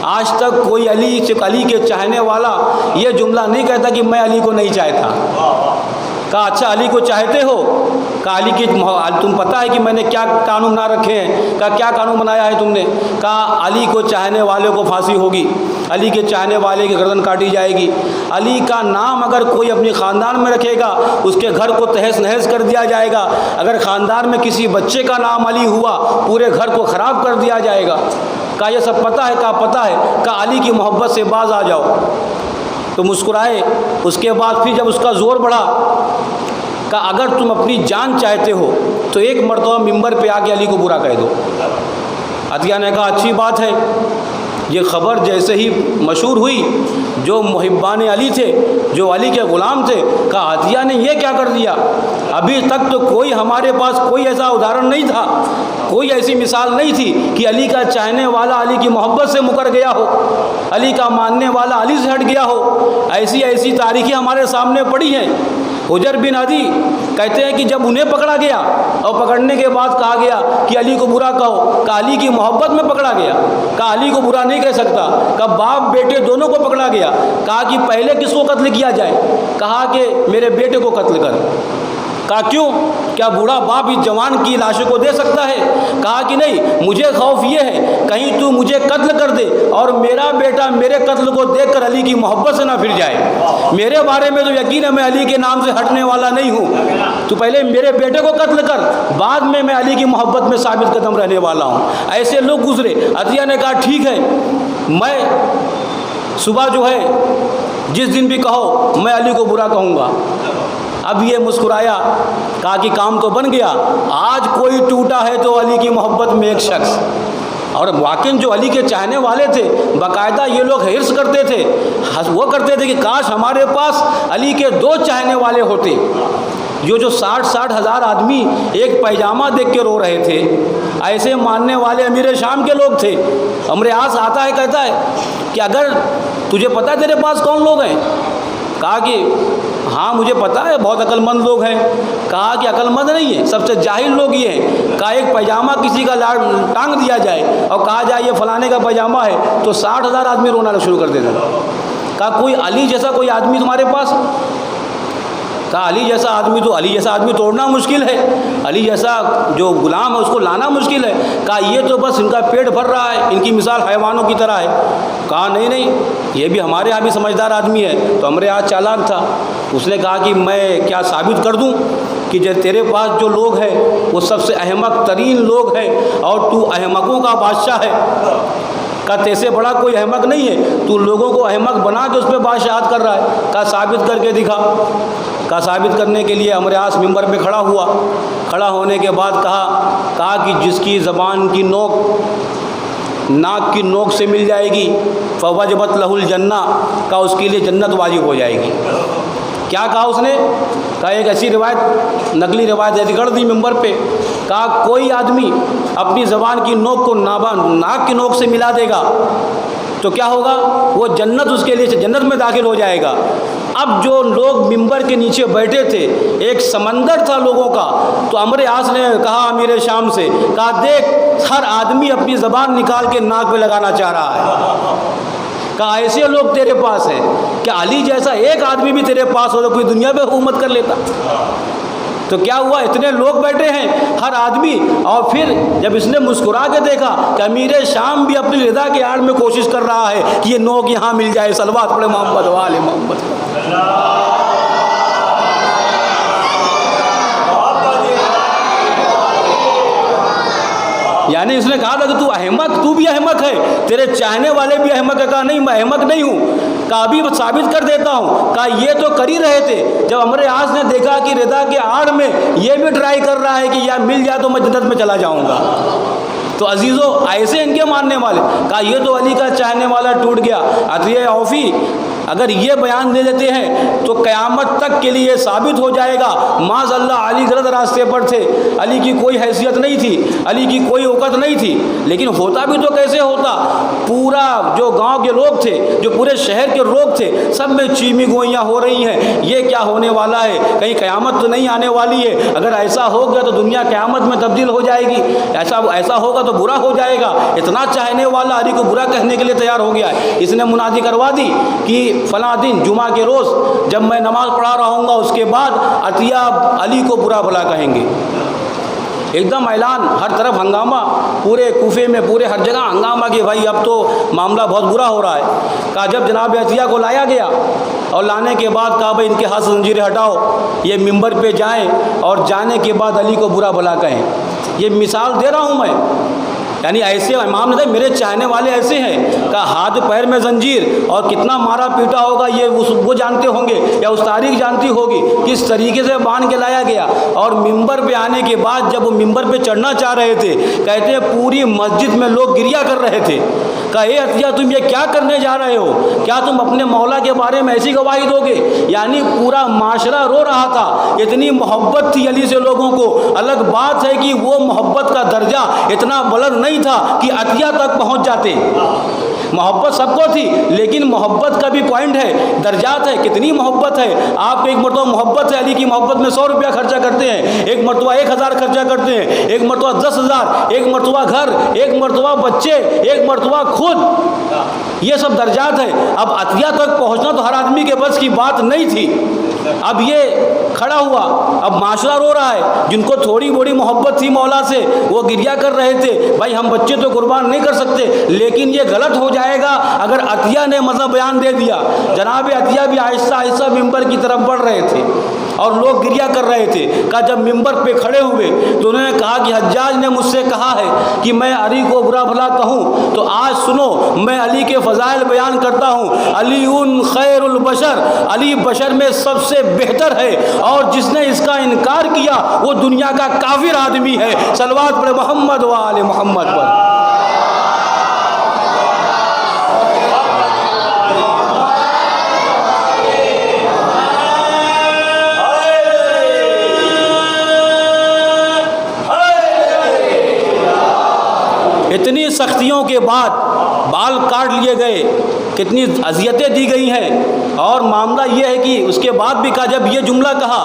आज तक कोई अली के चाहने वाला ये जुमला नहीं कहता कि मैं अली को नहीं चाहता। कहा अच्छा अली को चाहते हो? कहा अली की तुम पता है कि मैंने क्या कानून बना रखे हैं? कहा क्या कानून बनाया है तुमने? कहा अली को चाहने वाले को फांसी होगी, अली के चाहने वाले की गर्दन काटी जाएगी। अली का नाम अगर कोई अपने ख़ानदान में रखेगा उसके घर को तहस नहस कर दिया जाएगा। अगर ख़ानदान में किसी बच्चे का नाम अली हुआ पूरे घर को ख़राब कर दिया जाएगा। कहा यह सब पता है? कहा पता है। कहा अली की मोहब्बत से बाज आ जाओ। तो मुस्कुराए। उसके बाद फिर जब उसका ज़ोर बढ़ा, कहा अगर तुम अपनी जान चाहते हो तो एक मरतबा मिंबर पे आके अली को बुरा कह दो। अतिया ने कहा अच्छी बात है। ये ख़बर जैसे ही मशहूर हुई, जो मुहिब्बान अली थे, जो अली के ग़ुलाम थे, कहा अतिया ने ये क्या कर दिया? अभी तक तो कोई हमारे पास कोई ऐसा उदाहरण नहीं था, कोई ऐसी मिसाल नहीं थी कि अली का चाहने वाला अली की मोहब्बत से मुकर गया हो, अली का मानने वाला अली से हट गया हो। ऐसी ऐसी तारीखें हमारे सामने पड़ी हैं। हुजर बिन अदी कहते हैं कि जब उन्हें पकड़ा गया और पकड़ने के बाद कहा गया कि अली को बुरा कहो, कहा अली की मोहब्बत में पकड़ा गया। कहा अली को बुरा नहीं कह सकता। कहा बाप बेटे दोनों को पकड़ा गया। कहा कि पहले किसको कत्ल किया जाए? कहा कि मेरे बेटे को कत्ल कर। कहा क्यों? क्या बूढ़ा बाप इस जवान की लाशों को दे सकता है? कहा कि नहीं, मुझे खौफ ये है कहीं तू मुझे कत्ल कर दे और मेरा बेटा मेरे कत्ल को देखकर अली की मोहब्बत से ना फिर जाए। मेरे बारे में तो यकीन है मैं अली के नाम से हटने वाला नहीं हूँ। तू पहले मेरे बेटे को कत्ल कर, बाद में मैं अली की मोहब्बत में साबित कदम रहने वाला हूँ। ऐसे लोग गुजरे। अतिया ने कहा ठीक है, मैं सुबह जो है जिस दिन भी कहो मैं अली को बुरा कहूँगा। अब ये मुस्कुराया, कहा कि काम तो बन गया। आज कोई टूटा है तो अली की मोहब्बत में एक शख्स। और वाकई जो अली के चाहने वाले थे, बाकायदा ये लोग हिर्स करते थे, वो करते थे कि काश हमारे पास अली के 2 चाहने वाले होते। जो 60 हज़ार आदमी एक पैजामा देख के रो रहे थे, ऐसे मानने वाले अमीर शाम के लोग थे। अमर आस आता है, कहता है कि अगर तुझे पता है तेरे पास कौन लोग हैं? कहा कि हाँ मुझे पता है, बहुत अक्लमंद लोग हैं। कहा कि अक्लमंद नहीं है, सबसे जाहिल लोग ये हैं। कहा एक पैजामा किसी का टांग दिया जाए और कहा जाए ये फलाने का पैजामा है तो 60 हज़ार आदमी रोना शुरू कर देते। कहा कोई अली जैसा कोई आदमी तुम्हारे पास? कहा अली जैसा आदमी तोड़ना मुश्किल है, अली जैसा जो गुलाम है उसको लाना मुश्किल है। कहा ये तो बस इनका पेट भर रहा है, इनकी मिसाल हैवानों की तरह है। कहा नहीं, ये भी हमारे यहाँ भी समझदार आदमी है। तो हमारे यहाँ चालाक था, उसने कहा कि मैं क्या साबित कर दूँ कि जो तेरे पास जो लोग हैं वो सबसे अहमक तरीन लोग हैं और तू अहमकों का बादशाह है। का तेरे बड़ा कोई अहमक नहीं है, तू लोगों को अहमक बना के उस पर बादशाहत कर रहा है। का साबित करके दिखा। का साबित करने के लिए अमर आस मिंबर पे खड़ा हुआ। खड़ा होने के बाद कहा कि जिसकी ज़बान की नोक नाक की नोक से मिल जाएगी फवजबत लहुल जन्ना, का उसके लिए जन्नत वाजिब हो जाएगी। क्या कहा उसने? कहा एक ऐसी रिवायत, नकली रिवायत ऐसी कर दी मिंबर पे। कहा कोई आदमी अपनी ज़बान की नोक को नाक की नोक से मिला देगा तो क्या होगा, वो जन्नत उसके लिए जन्नत में दाखिल हो जाएगा। अब जो लोग मिंबर के नीचे बैठे थे, एक समंदर था लोगों का, तो अमर आस ने कहा अमीर शाम से, कहा देख हर आदमी अपनी ज़बान निकाल के नाक पे लगाना चाह रहा है। कहा ऐसे लोग तेरे पास हैं, क्या अली जैसा एक आदमी भी तेरे पास हो तो पूरी दुनिया पे हुकूमत कर लेता। तो क्या हुआ, इतने लोग बैठे हैं हर आदमी, और फिर जब इसने मुस्कुरा के देखा कि अमीर शाम भी अपनी रिदा के आड़ में कोशिश कर रहा है कि ये नोक यहाँ मिल जाए, सलवात पढ़े मोहम्मद वाले मोहम्मद। यानी उसने कहा था कि तू अहमक, तू भी अहमक है, तेरे चाहने वाले भी अहमक है। कहा नहीं, मैं अहमक नहीं हूँ। कहा अभी साबित कर देता हूँ। कहा ये तो कर ही रहे थे, जब अमर आस ने देखा कि रिदा के आड़ में ये भी ट्राई कर रहा है कि यार मिल जाए तो मैं जन्नत में चला जाऊँगा। तो अजीज़ों ऐसे इनके मानने वाले, कहा ये तो अली का चाहने वाला टूट गया। अतिया औफ़ी अगर ये बयान दे देते हैं तो क़यामत तक के लिए साबित हो जाएगा माज़अल्लाह अली गलत रास्ते पर थे, अली की कोई हैसियत नहीं थी, अली की कोई औक़त नहीं थी। लेकिन होता भी तो कैसे होता, पूरा जो गांव के लोग थे, जो पूरे शहर के लोग थे, सब में चीमी गोइयाँ हो रही हैं, ये क्या होने वाला है, कहीं क़यामत तो नहीं आने वाली है। अगर ऐसा हो गया तो दुनिया क़यामत में तब्दील हो जाएगी, ऐसा होगा तो बुरा हो जाएगा। इतना चाहने वाला अली को बुरा कहने के लिए तैयार हो गया है। इसने मुनादी करवा दी कि फ़लाँ दिन जुमा के रोज़ जब मैं नमाज़ पढ़ा रहूँगा उसके बाद अतिया अली को बुरा भला कहेंगे। एकदम ऐलान, हर तरफ हंगामा, पूरे कूफे में पूरे हर जगह हंगामा कि भाई अब तो मामला बहुत बुरा हो रहा है। कहा जब जनाब अतिया को लाया गया और लाने के बाद कहा भाई इनके हाथ से जंजीरें हटाओ, ये मिंबर पे जाएं और जाने के बाद अली को बुरा भला कहें। ये मिसाल दे रहा हूँ मैं, यानी ऐसे इमाम ने कहा मेरे चाहने वाले ऐसे हैं। कहा हाथ पैर में जंजीर और कितना मारा पीटा होगा ये वो जानते होंगे या उस तारीख जानती होगी किस तरीके से बांध के लाया गया। और मिंबर पे आने के बाद जब वो मिंबर पे चढ़ना चाह रहे थे, कहते हैं पूरी मस्जिद में लोग गिरिया कर रहे थे। कहा ए अतिया तुम ये क्या करने जा रहे हो, क्या तुम अपने मौला के बारे में ऐसी गवाही दोगे। यानी पूरा माशरा रो रहा था, इतनी मोहब्बत थी अली से लोगों को। अलग बात है कि वो मोहब्बत का दर्जा इतना बुलंद नहीं था कि अतिया तक पहुंच जाते। मोहब्बत सबको थी, लेकिन मोहब्बत का भी पॉइंट है, दर्जात है, कितनी मोहब्बत है। आपको एक मरतबा मोहब्बत है, अली की मोहब्बत में 100 रुपया खर्चा करते हैं, एक मरतबा 1000 खर्चा करते हैं, एक मरतबा 10,000, एक मरतबा घर, एक मरतबा बच्चे, एक मरतबा खुद। ये सब दर्जात है। अब अतिया तक पहुंचना तो हर आदमी के बस की बात नहीं थी। अब ये खड़ा हुआ, अब माशरा रो रहा है। जिनको थोड़ी बड़ी मोहब्बत थी मौला से वो गिरिया कर रहे थे, भाई हम बच्चे तो कुर्बान नहीं कर सकते, लेकिन ये गलत हो जाएगा अगर अतिया ने मतलब बयान दे दिया। जनाब अतिया भी आहिस्ता आहिस्ता मिंबर की तरफ बढ़ रहे थे और लोग गिरिया कर रहे थे। कहा जब मिंबर पे खड़े हुए तो उन्होंने कहा कि हज्जाज ने मुझसे कहा है कि मैं अली को बुरा भला कहूँ, तो आज सुनो मैं अली के फ़ज़ाइल बयान करता हूँ। अली उन खैरुल बशर, अली बशर में सबसे बेहतर है, और जिसने इसका इनकार किया वो दुनिया का काफिर आदमी है। सलवात पढ़े मोहम्मद व आले मोहम्मद पर। इतनी सख्तियों के बाद बाल काट लिए गए, कितनी अजियतें दी गई हैं, और मामला ये है कि उसके बाद भी कहा जब ये जुमला कहा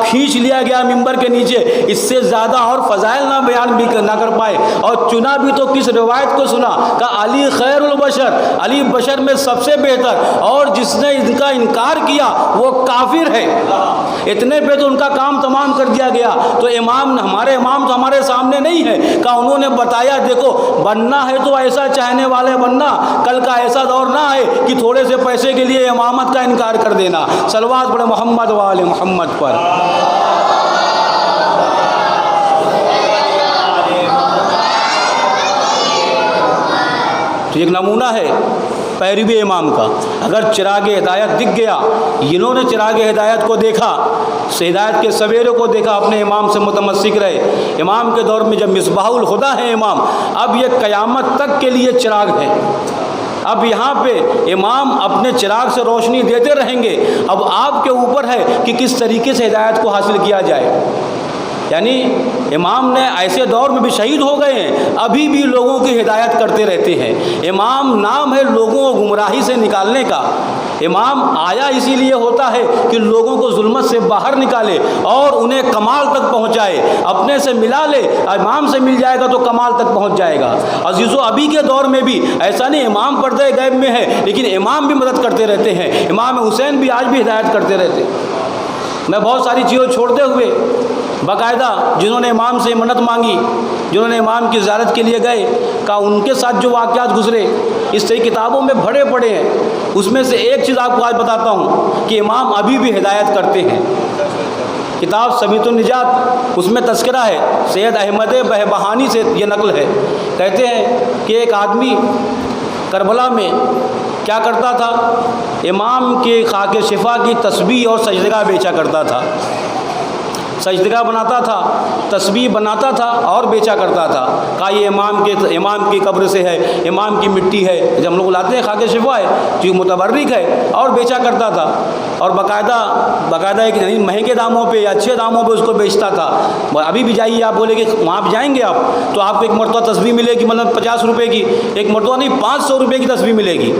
खींच लिया गया मिंबर के नीचे, इससे ज़्यादा और फ़ज़ाइल ना बयान भी ना कर पाए। और चुना भी तो किस रिवायत को सुना, कहा अली खैरुल बशर, अली बशर में सबसे बेहतर, और जिसने इनका इनकार किया वो काफिर है। इतने पे तो उनका काम तमाम कर दिया गया। तो इमाम, हमारे इमाम तो हमारे सामने नहीं है, कहा उन्होंने बताया देखो बनना है तो ऐसा चाहने वाले बनना, कल का ऐसा दौर ना है कि थोड़े से पैसे के लिए इमामत का इनकार कर देना। सलवात पढ़े मोहम्मद वाले मोहम्मद पर। तो एक नमूना है पैरवी इमाम का। अगर चिराग हिदायत दिख गया, इन्होंने चिराग हिदायत को देखा, हिदायत के सवेरे को देखा, अपने इमाम से मुतमस्सिक रहे। इमाम के दौर में जब मिसबाहुल खुदा है इमाम, अब ये क़यामत तक के लिए चिराग है। अब यहाँ पे इमाम अपने चिराग से रोशनी देते रहेंगे। अब आपके ऊपर है कि किस तरीके से हिदायत को हासिल किया जाए। यानी इमाम ने ऐसे दौर में भी शहीद हो गए हैं, अभी भी लोगों की हिदायत करते रहते हैं। इमाम नाम है लोगों को गुमराही से निकालने का। इमाम आया इसीलिए होता है कि लोगों को जुल्मत से बाहर निकाले और उन्हें कमाल तक पहुंचाए। अपने से मिला ले, इमाम से मिल जाएगा तो कमाल तक पहुंच जाएगा। अजीज़ों, अभी के दौर में भी ऐसा नहीं इमाम पर्दे गैब में है, लेकिन इमाम भी मदद करते रहते हैं। इमाम हुसैन भी आज भी हिदायत करते रहते हैं। मैं बहुत सारी चीज़ें छोड़ते हुए बाकायदा जिन्होंने इमाम से मन्नत मांगी, जिन्होंने इमाम की ज़ियारत के लिए गए, का उनके साथ जो वाक़यात गुजरे इस तरह किताबों में भरे पड़े हैं। उसमें से एक चीज़ आपको आज बताता हूँ कि इमाम अभी भी हिदायत करते हैं। किताब सबीतुन निजात, उसमें तज़किरा है, सैयद अहमद बहबहानी से ये नकल है। कहते हैं कि एक आदमी करबला में क्या करता था, इमाम के खाके शिफा की तस्बीह और सजदगा बेचा करता था। सजदगा बनाता था, तस्बीह बनाता था और बेचा करता था। कहा ये इमाम की कब्र से है, इमाम की मिट्टी है, जब हम लोग लाते हैं खाके शिफा है जो मुतबर्रिक है, और बेचा करता था। और बाकायदा एक महंगे दामों पे या अच्छे दामों पे उसको बेचता था। अभी भी जाइए, आप बोले कि वहाँ पर जाएंगे आप तो आपको एक मरतबा तस्बीह मिलेगी, मतलब 50 रुपये की, एक मरतबा नहीं 500 रुपये की तस्बीह मिलेगी,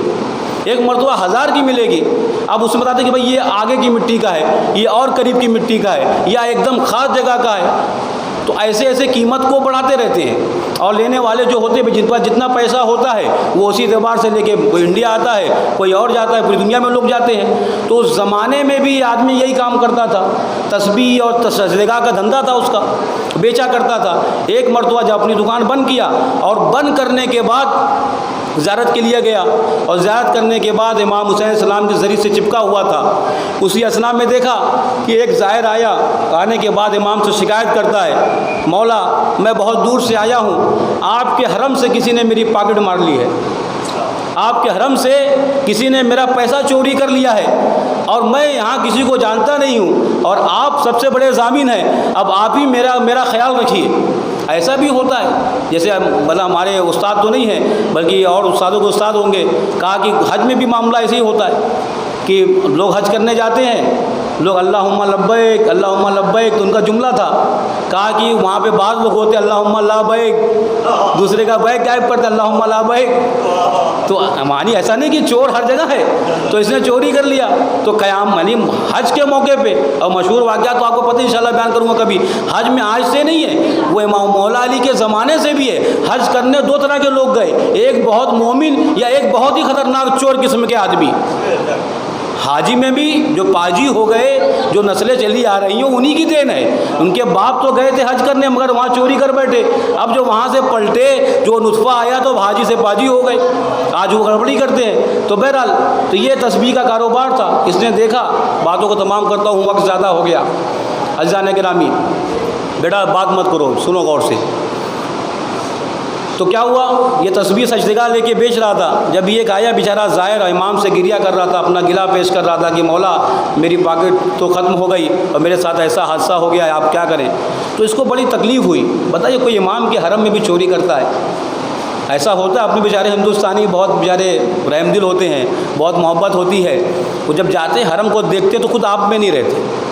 एक मरतबा 1000 की मिलेगी। अब उसमें बताते कि भाई ये आगे की मिट्टी का है, ये और करीब की मिट्टी का है, या एकदम ख़ास जगह का है। तो ऐसे ऐसे कीमत को बढ़ाते रहते हैं। और लेने वाले जो होते हैं, जिन पर जितना पैसा होता है वो उसी एतबार से लेके कोई इंडिया आता है, कोई और जाता है, पूरी दुनिया में लोग जाते हैं। तो उस ज़माने में भी आदमी यही काम करता था, तस्बीह और सजदगा का धंधा था उसका, बेचा करता था। एक मरतबा जब अपनी दुकान बंद किया और बंद करने के बाद ज़ियारत के लिए गया, और ज़ियारत करने के बाद इमाम हुसैन सलाम के ज़रिए से चिपका हुआ था। उसी असना में देखा कि एक ज़ायर आया, आने के बाद इमाम से शिकायत करता है, मौला मैं बहुत दूर से आया हूँ, आपके हरम से किसी ने मेरी पॉकेट मार ली है, आपके हरम से किसी ने मेरा पैसा चोरी कर लिया है, और मैं यहाँ किसी को जानता नहीं हूँ, और आप सबसे बड़े ज़ामीन हैं, अब आप ही मेरा ख्याल रखिए। ऐसा भी होता है, जैसे मतलब हमारे उस्ताद तो नहीं हैं बल्कि और उस्तादों के उस्ताद होंगे। कहा कि हज में भी मामला ऐसे ही होता है कि लोग हज करने जाते हैं, लोग अल्लाहुम्मा लब्बैक अल्लाहुम्मा लब्बैक, तो उनका जुमला था। कहा कि वहाँ पे बाद लोग होते अल्लाहुम्मा ला बैक, दूसरे का बैक गायब करते अल्लाहुम्मा ला बैक। तो मानी ऐसा नहीं कि चोर हर जगह है, तो इसने चोरी कर लिया। तो क़याम मानी हज के मौके पे, और मशहूर वाक़या तो आपको पता, इंशाल्लाह बयान करूँगा कभी। हज में आज से नहीं है, वो इमाम मौला अली के ज़माने से भी है। हज करने दो तरह के लोग गए, एक बहुत मोमिन या एक बहुत ही ख़तरनाक चोर किस्म के आदमी। हाजी में भी जो पाजी हो गए, जो नस्लें चली आ रही हैं, उन्हीं की देन है। उनके बाप तो गए थे हज करने, मगर वहाँ चोरी कर बैठे। अब जो वहाँ से पलटे, जो नुस्खा आया तो हाजी से पाजी हो गए, आज वो गड़बड़ी करते हैं। तो बहरहाल तो ये तस्बीह का कारोबार था। इसने देखा, बातों को तमाम करता हूँ, वक्त ज़्यादा हो गया। अज़ीज़ान गिरामी, बेटा बात मत करो, सुनो गौर से। तो क्या हुआ, ये तस्बीह सजदगा लेके बेच रहा था। जब ये आया बेचारा ज़ाहिर इमाम से गिरिया कर रहा था, अपना गिला पेश कर रहा था कि मौला मेरी पॉकेट तो ख़त्म हो गई और मेरे साथ ऐसा हादसा हो गया है, आप क्या करें। तो इसको बड़ी तकलीफ़ हुई। बताइए, कोई इमाम के हरम में भी चोरी करता है, ऐसा होता है। अपने बेचारे हिंदुस्तानी बहुत बेचारे रहमदिल होते हैं, बहुत मोहब्बत होती है। वो जब जाते हैं हरम को देखते तो खुद आप में नहीं रहते,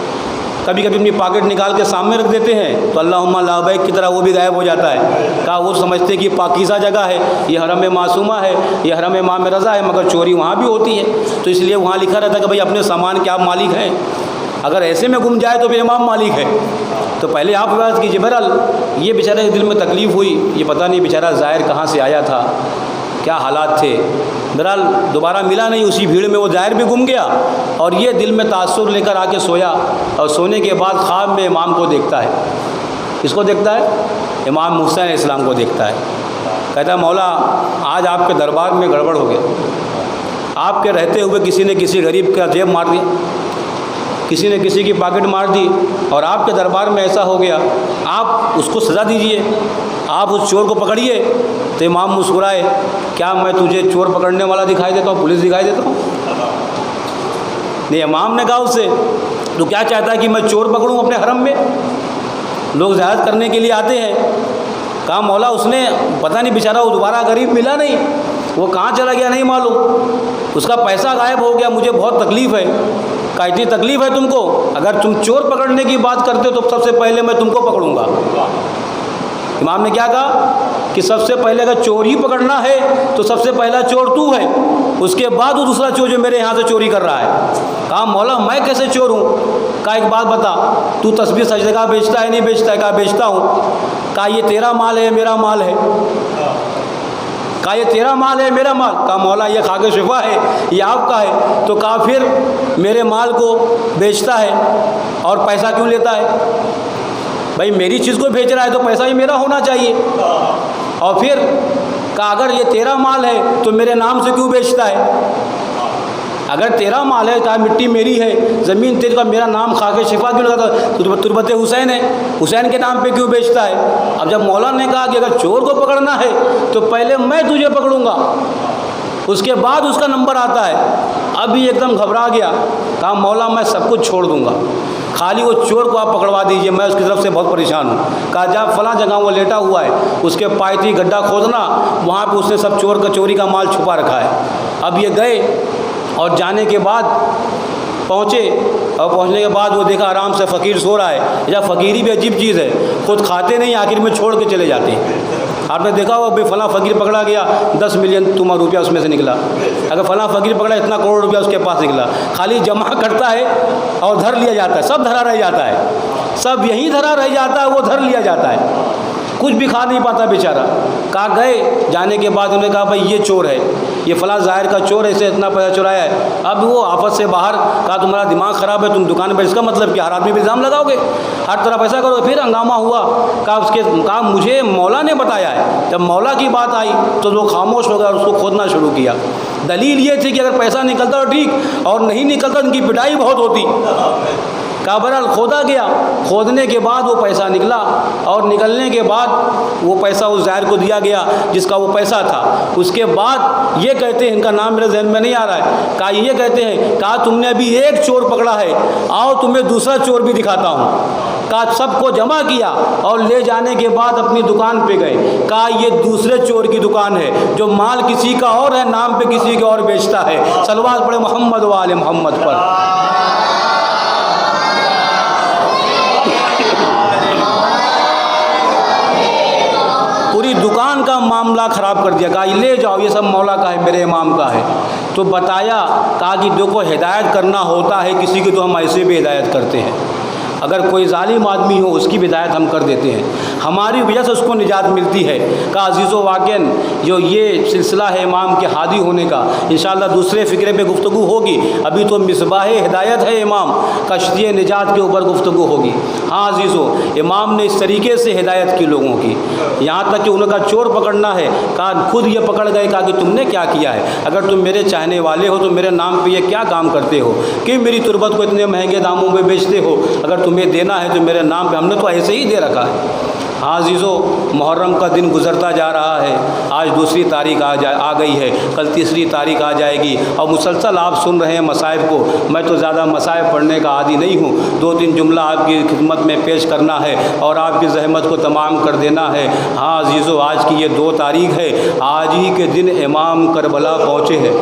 कभी कभी अपनी पॉकेट निकाल के सामने रख देते हैं, तो अल्लाहुम्मा ला बैक की तरह वो भी गायब हो जाता है। कहा वो समझते कि पाकीज़ा जगह है, ये हरम मासूमा है, ये हरम इमाम रज़ा है, मगर चोरी वहाँ भी होती है। तो इसलिए वहाँ लिखा रहता है कि भाई अपने सामान के आप मालिक हैं, अगर ऐसे में गुम जाए तो फिर इमाम मालिक है। तो पहले आप बात कीजिए। बहरहाल ये बेचारे के दिल में तकलीफ़ हुई, ये पता नहीं बेचारा ज़ाहिर कहाँ से आया था, क्या हालात थे। बहरहाल दोबारा मिला नहीं, उसी भीड़ में वो ज़ाहिर भी गुम गया। और ये दिल में तासुर लेकर आके सोया, और सोने के बाद ख्वाब में इमाम को देखता है। किसको देखता है? इमाम हुसैन इस्लाम को देखता है। कहता है, मौला आज आपके दरबार में गड़बड़ हो गया, आपके रहते हुए किसी ने किसी गरीब का जेब मार दिया, किसी ने किसी की पॉकेट मार दी, और आपके दरबार में ऐसा हो गया, आप उसको सज़ा दीजिए, आप उस चोर को पकड़िए। तो इमाम मुस्कुराए, क्या मैं तुझे चोर पकड़ने वाला दिखाई देता हूँ, पुलिस दिखाई देता हूँ? नहीं, इमाम ने कहा उससे, तो क्या चाहता है कि मैं चोर पकड़ूँ अपने हरम में? लोग ज़ियारत करने के लिए आते हैं। कहा मौला उसने पता नहीं बेचारा वो दोबारा गरीब मिला नहीं, वो कहाँ चला गया नहीं मालूम, उसका पैसा गायब हो गया, मुझे बहुत तकलीफ़ है। का इतनी तकलीफ़ है तुमको? अगर तुम चोर पकड़ने की बात करते हो तो सबसे पहले मैं तुमको पकड़ूंगा। इमाम ने क्या कहा कि सबसे पहले अगर चोर ही पकड़ना है तो सबसे पहला चोर तू है, उसके बाद वो दूसरा चोर जो मेरे यहाँ से चोरी कर रहा है। कहा मौला मैं कैसे चोर हूँ? कहा एक बात बता, तू तस्बीह सजदगा बेचता है नहीं बेचता है? कहा बेचता हूँ। कहा ये तेरा माल है मेरा माल है? कहा ये तेरा माल है मेरा माल? कहा मौला ये खाके शिफा है, ये आपका है। तो कहा फिर मेरे माल को बेचता है और पैसा क्यों लेता है? भाई मेरी चीज़ को बेच रहा है तो पैसा ही मेरा होना चाहिए। और फिर कहा अगर ये तेरा माल है तो मेरे नाम से क्यों बेचता है? अगर तेरा माल है, कहा मिट्टी मेरी है, ज़मीन तेरी का, मेरा नाम खाके शिफा क्यों लगाता? तुरबत हुसैन है, हुसैन के नाम पे क्यों बेचता है? अब जब मौला ने कहा कि अगर चोर को पकड़ना है तो पहले मैं तुझे पकड़ूंगा, उसके बाद उसका नंबर आता है। अभी एकदम घबरा गया। कहा मौला मैं सब कुछ छोड़ दूंगा, खाली वो चोर को आप पकड़वा दीजिए, मैं उसकी तरफ से बहुत परेशान हूँ। कहा जा फलां जगह वो लेटा हुआ है, उसके पायथी गड्ढा खोदना, वहाँ पे उसने सब चोरी का माल छुपा रखा है। अब ये गए और जाने के बाद पहुँचे, और पहुँचने के बाद वो देखा आराम से फ़कीर सो रहा है। या फ़कीरी भी अजीब चीज़ है, खुद खाते नहीं, आखिर में छोड़ के चले जाते हैं। आपने देखा होगा भाई फलां फ़कीर पकड़ा गया, 10 मिलियन तुम्हारा रुपया उसमें से निकला। अगर फलां फ़कीर पकड़ा, इतना करोड़ रुपया उसके पास निकला। खाली जमा करता है और धर लिया जाता है, सब धरा रह जाता है, सब यहीं धरा रह जाता है, वो धर लिया जाता है, कुछ भी खा नहीं पाता बेचारा। कहा गए, जाने के बाद उन्होंने कहा भाई ये चोर है, ये फलां ज़ाहिर का चोर है, इसे इतना पैसा चुराया है। अब वो आफत से बाहर। कहा तुम्हारा दिमाग ख़राब है, तुम दुकान पर, इसका मतलब कि हर आदमी पर इल्ज़ाम लगाओगे, हर तरफ ऐसा करोगे? फिर हंगामा हुआ। कहा मुझे मौला ने बताया है। जब मौला की बात आई तो वो खामोश हो गया और उसको खोदना शुरू किया। दलील ये थी कि अगर पैसा निकलता तो ठीक, और नहीं निकलता उनकी पिटाई बहुत होती। कहा बहरहाल खोदा गया, खोदने के बाद वो पैसा निकला, और निकलने के बाद वो पैसा उस ज़ाहिर को दिया गया जिसका वो पैसा था। उसके बाद ये कहते हैं, इनका नाम मेरे जहन में नहीं आ रहा है, कहा ये कहते हैं, कहा तुमने अभी एक चोर पकड़ा है, आओ तुम्हें दूसरा चोर भी दिखाता हूँ। कहा सबको जमा किया और ले जाने के बाद अपनी दुकान पे गए। कहा ये दूसरे चोर की दुकान है, जो माल किसी का और है, नाम पे किसी के और बेचता है। सलवात पढ़े मोहम्मद वाले मोहम्मद पर। पूरी दुकान का मामला ख़राब कर दिया। कहा ले जाओ, ये सब मौला का है, मेरे इमाम का है। तो बताया, कहा कि देखो हिदायत करना होता है किसी की तो हम ऐसे भी हिदायत करते हैं, अगर कोई जालिम आदमी हो उसकी भी हिदायत हम कर देते हैं, हमारी वजह से उसको निजात मिलती है। कहा अज़ीज़ो वाक़न जो ये सिलसिला है इमाम के हादी होने का, इंशाअल्लाह दूसरे फ़िक्रे पे गुफ्तगू होगी। अभी तो मिसबाह हिदायत है इमाम, कश्ती निजात के ऊपर गुफ्तगू होगी। हाँ अज़ीज़ो, इमाम ने इस तरीके से हिदायत की लोगों की, यहाँ तक कि उनका चोर पकड़ना है, कहा खुद ये पकड़ गए। कहा कि तुमने क्या किया है? अगर तुम मेरे चाहने वाले हो तो मेरे नाम पर ये क्या काम करते हो कि मेरी तुरबत को इतने महंगे दामों में बेचते हो? अगर तुम्हें देना है तो मेरे नाम पे, हमने तो ऐसे ही दे रखा है। हाँ अज़ीज़ो, मुहर्रम का दिन गुज़रता जा रहा है, आज दूसरी तारीख आ गई है, कल तीसरी तारीख आ जाएगी, और मुसलसल आप सुन रहे हैं मसाइब को। मैं तो ज़्यादा मसाइब पढ़ने का आदी नहीं हूँ, 2-3 जुमला आपकी खिदमत में पेश करना है और आपकी ज़हमत को तमाम कर देना है। हाँ अज़ीज़ो, आज की ये 2 तारीख है, आज ही के दिन इमाम करबला पहुँचे हैं,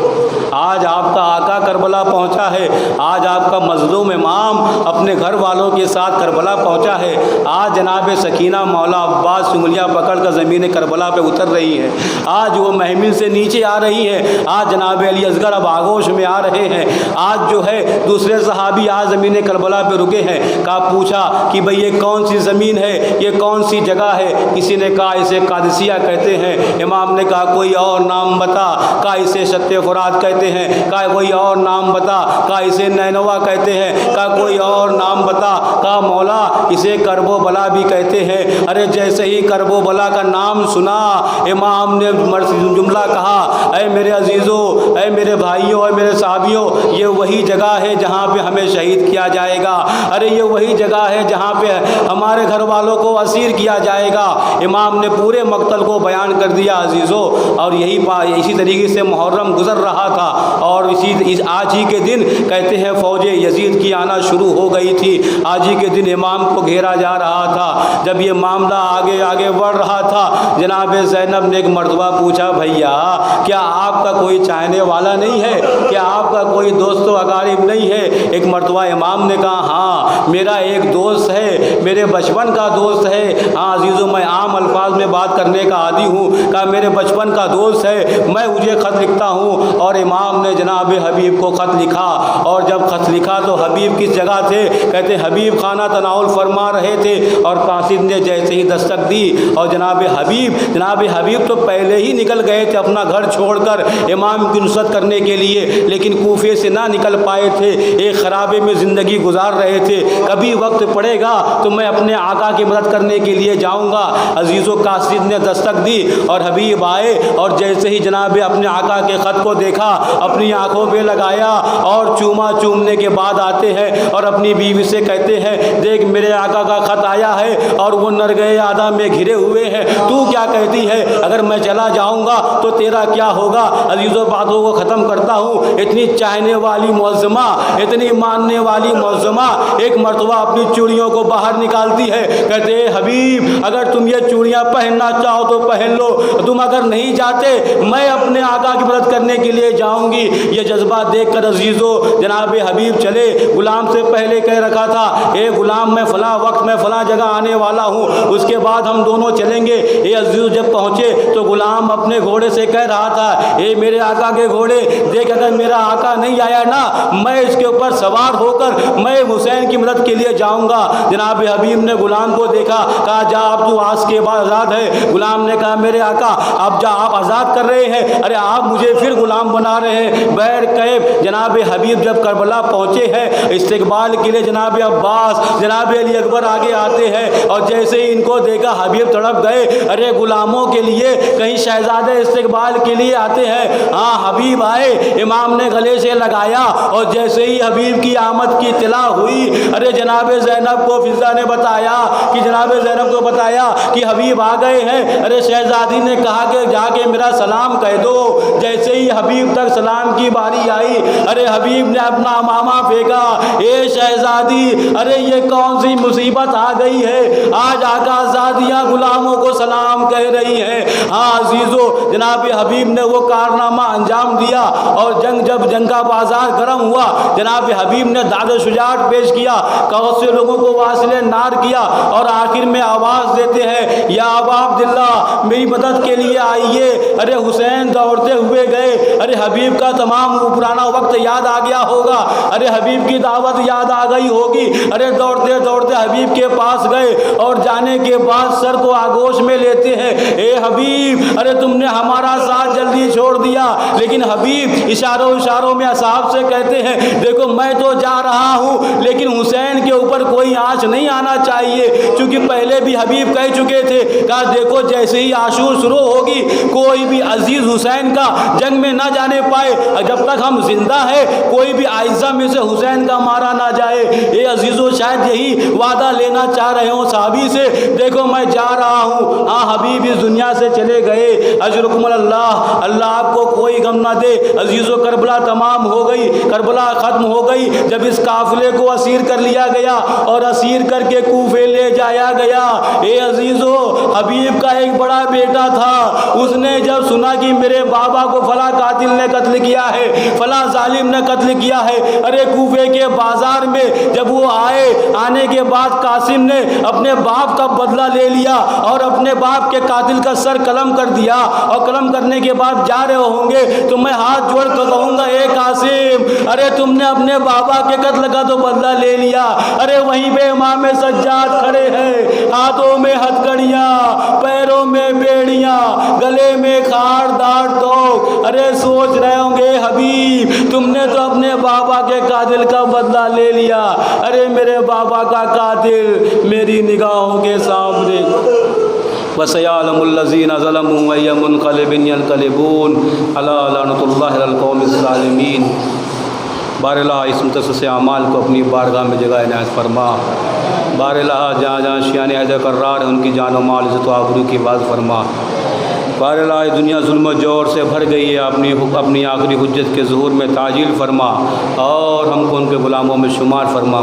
आज आपका आका करबला पहुँचा है, आज आपका मज़लूम इमाम अपने घर वालों के साथ करबला पहुँचा है। आज जनाब सकीना मौला अब्बास उंगलियां पकड़कर ज़मीन करबला पे उतर रही है, आज वो महमिल से नीचे आ रही है, आज जनाब अली असगर अब आगोश में आ रहे हैं। आज जो है दूसरे सहाबी आज ज़मीन करबला पे रुके हैं। कहा पूछा कि भाई ये कौन सी ज़मीन है, ये कौन सी जगह है? किसी ने कहा इसे कादिसिया कहते हैं। इमाम ने कहा कोई और नाम बता? कहा इसे शत्ते फुरात कहते हैं। कहा कोई और नाम बता? कहा इसे नैनवा कहते हैं। कहा कोई और नाम बता? कहा मौला इसे करबो बला भी कहते हैं। अरे जैसे ही करबो बला का नाम सुना, इमाम ने जुमला कहा, ऐ मेरे अजीज़ों, ऐ मेरे भाइयों, ऐ मेरे साहबियों, ये वही जगह है जहाँ पे हमें शहीद किया जाएगा। अरे ये वही जगह है जहाँ पे हमारे घर वालों को असीर किया जाएगा। इमाम ने पूरे मकतल को बयान कर दिया अजीज़ों, और इसी तरीके से मुहर्रम गुज़र रहा था, और आज ही के दिन कहते हैं फ़ौज यजीद की आना शुरू हो गई थी। आज ही के दिन इमाम को घेरा जा रहा था। जब ये मामला मामला आगे आगे बढ़ रहा था, जनाब ज़ैनब ने एक मर्तबा पूछा, भैया क्या आपका कोई चाहने वाला नहीं है, क्या आपका कोई दोस्त व अकारीब नहीं है? एक मर्तबा इमाम ने कहा, हाँ मेरा एक दोस्त है, मेरे बचपन का दोस्त है। हाँ अजीज़ों, मैं आम अल्फाज में बात करने का आदी हूँ। कहा मेरे बचपन का दोस्त है, मैं मुझे ख़त लिखता हूँ। और इमाम ने जनाब हबीब को ख़त लिखा, और जब ख़त लिखा तो हबीब किस जगह थे? कहते हबीब खाना तनाउल फरमा रहे थे, और कासिद ने जैसे ही दस्तक दी और जनाब हबीब तो पहले ही निकल गए थे अपना घर छोड़कर इमाम की नुसरत करने के लिए, लेकिन कूफे से ना निकल पाए थे, एक खराबे में ज़िंदगी गुजार रहे थे। कभी वक्त पड़ेगा तो मैं अपने आका की मदद करने के लिए जाऊंगा। अजीज़ों, कासिद ने दस्तक दी और हबीब आए, और जैसे ही जनाब अपने आका के ख़त को देखा, अपनी आंखों पे लगाया, और चूमने के बाद आते हैं और अपनी बीवी से कहते हैं, देख मेरे आका का ख़त आया है और वो नरगए आदा में घिरे हुए हैं, तू क्या कहती है? अगर मैं चला जाऊंगा तो तेरा क्या होगा? अजीज़ों, बातों को ख़त्म करता हूँ। इतनी चाहने वाली मौज़मा, इतनी मानने वाली मौज़मा एक मर्तबा अपनी चूड़ियों को बाहर निकालती है। कहते हैं, हबीब अगर तुम ये चूड़ियाँ पहनना चाहो तो पहन लो, तुम अगर नहीं जाते मैं अपने आका की मदद करने के लिए जाऊँगी। ये जज्बा देख कर अजीज़ों जनाब हबीब चले। गुलाम से पहले कह रखा था, ए गुलाम मैं फ़लाँ वक्त में फ़लाँ जगह आने वाला हूँ, उसके बाद हम दोनों चलेंगे। ये अजीज़ जब पहुँचे तो गुलाम अपने घोड़े से कह रहा था, ए मेरे आका के घोड़े देख, अगर मेरा आका नहीं आया ना, मैं इसके ऊपर सवार होकर मैं हुसैन की मदद के लिए जाऊंगा। जनाब हबीब ने गुलाम को देखा, कहा जा अब तू आज के बाद आज़ाद है। गुलाम ने कहा, मेरे आका अब जा, आप आज़ाद कर रहे हैं, अरे आप मुझे फिर गुलाम बना रहे हैं। बैर कैब जनाब हबीब जब करबला पहुँचे हैं, इस्तकबाल के लिए जनाब अब्बास जनाब अली अकबर आगे आते हैं, और जैसे ही इनको देखा हबीब तड़प गए। अरे गुलामों के लिए कहीं शहजादे इस्तकबाल के लिए आते हैं। हाँ हबीब आए, इमाम ने गले से लगाया, और जैसे ही हबीब की आमद की इत्तला हुई, अरे जनाब ज़ैनब को फिज़ा ने बताया कि हबीब आ गए हैं। अरे शहजादी ने कहा कि जाके मेरा सलाम कह दो। जैसे ही हबीब तक सलाम की बारी आई, अरे हबीब ने अपना मामा फेंका, ए शहजादी अरे ये कौन सी मुसीबत आ गई है, आज आकाज़ादियाँ गुलामों को सलाम कह रही हैं। हाँ अजीज़ों, जनाब हबीब ने वो कारनामा अंजाम दिया, और जंग का बाजार गर्म हुआ, जनाब हबीब ने दाद शुजाअत पेश किया, बहुत से लोगों को वासिले नार किया, और आखिर में आवाज़ देते हैं, या अबा अब्दुल्ला मेरी मदद के लिए आइए। अरे हुसैन दौड़ते हुए गए। अरे हबीब का तमाम पुराना वक्त याद आ गया होगा, अरे हबीब की दावत याद आ गई होगी। अरे दौड़ते दौड़ते हबीब के पास गए, और जाने के बाद सर को आगोश में लेते हैं, ए हबीब अरे तुमने हमारा साथ जल्दी छोड़ दिया। लेकिन हबीब इशारों में असहाब से कहते हैं, देखो मैं तो जा रहा हूँ, लेकिन हुसैन के ऊपर कोई आँच नहीं आना चाहिए, क्योंकि पहले भी हबीब कह चुके थे, कहा देखो जैसे ही आशूर शुरू होगी, कोई भी अजीज़ हुसैन का जंग में ना जाने पाए, जब तक हम जिंदा है कोई भी आइज़ा में से हुसैन का मारा ना जाए। ये अजीज़ों शायद यही वादा लेना चाह रहे हो साहबी से, देखो मैं जा रहा हूँ। हाँ हबीब इस दुनिया से चले गए, अजरुकुम अल्लाह, अल्लाह आपको कोई गम ना दे। अजीज़ों करबला तमाम हो गई, करबला ख़त्म हो गई, जब इस काफ़िले को असीर कर लिया गया और असीर करके कूफे ले जाया गया। ए अजीज़ों, हबीब का एक बड़ा बेटा था, उसने जब सुना कि मेरे बाबा को फला कातिल ने कत्ल किया है, फला जालिम ने कत्ल किया है, अरे कूफे के बाजार में जब वो आने के बाद कासिम ने अपने बाप का बदला ले लिया और अपने बाप के कातिल का सर कलम कर दिया, और कलम करने के बाद जा रहे होंगे तो मैं हाथ जोड़ कर कहूँगा, ए कासिम अरे तुमने अपने बाबा के कत्ल का तो बदला ले लिया। अरे वहीं पे इमाम सज्जाद खड़े हैं, हाथों में हथकड़ियाँ, पैरों में बेड़ियाँ, गले में खाड़ दाड़ तो, अरे सोच रहे होंगे हबीब तुमने तो अपने बाबा के कातिल का बदला ले लिया। अरे मेरे बाबा का कातिल मेरी निगाहों के सामने, वसयअलमुल्लज़ीना ज़लमू अय्य मुनक़लिबिन यनक़लिबून अला लअनतुल्लाहि अलल क़ौमिज़ ज़ालिमीन। बारला इस मुतस्सिस अमाल को अपनी बारगाह में जगह इनायत फरमा। बारला जहाँ जहाँ शियान हैदर कर्रार है उनकी जान व माल इज़्ज़त व आबरू की हिफाज़त फरमा। बारला दुनिया जुल्म जोर से भर गई है, अपनी आखिरी हुज्जत के ज़ुहूर में ताजील फरमा, और हमको उनके ग़ुलामों में शुमार फरमा।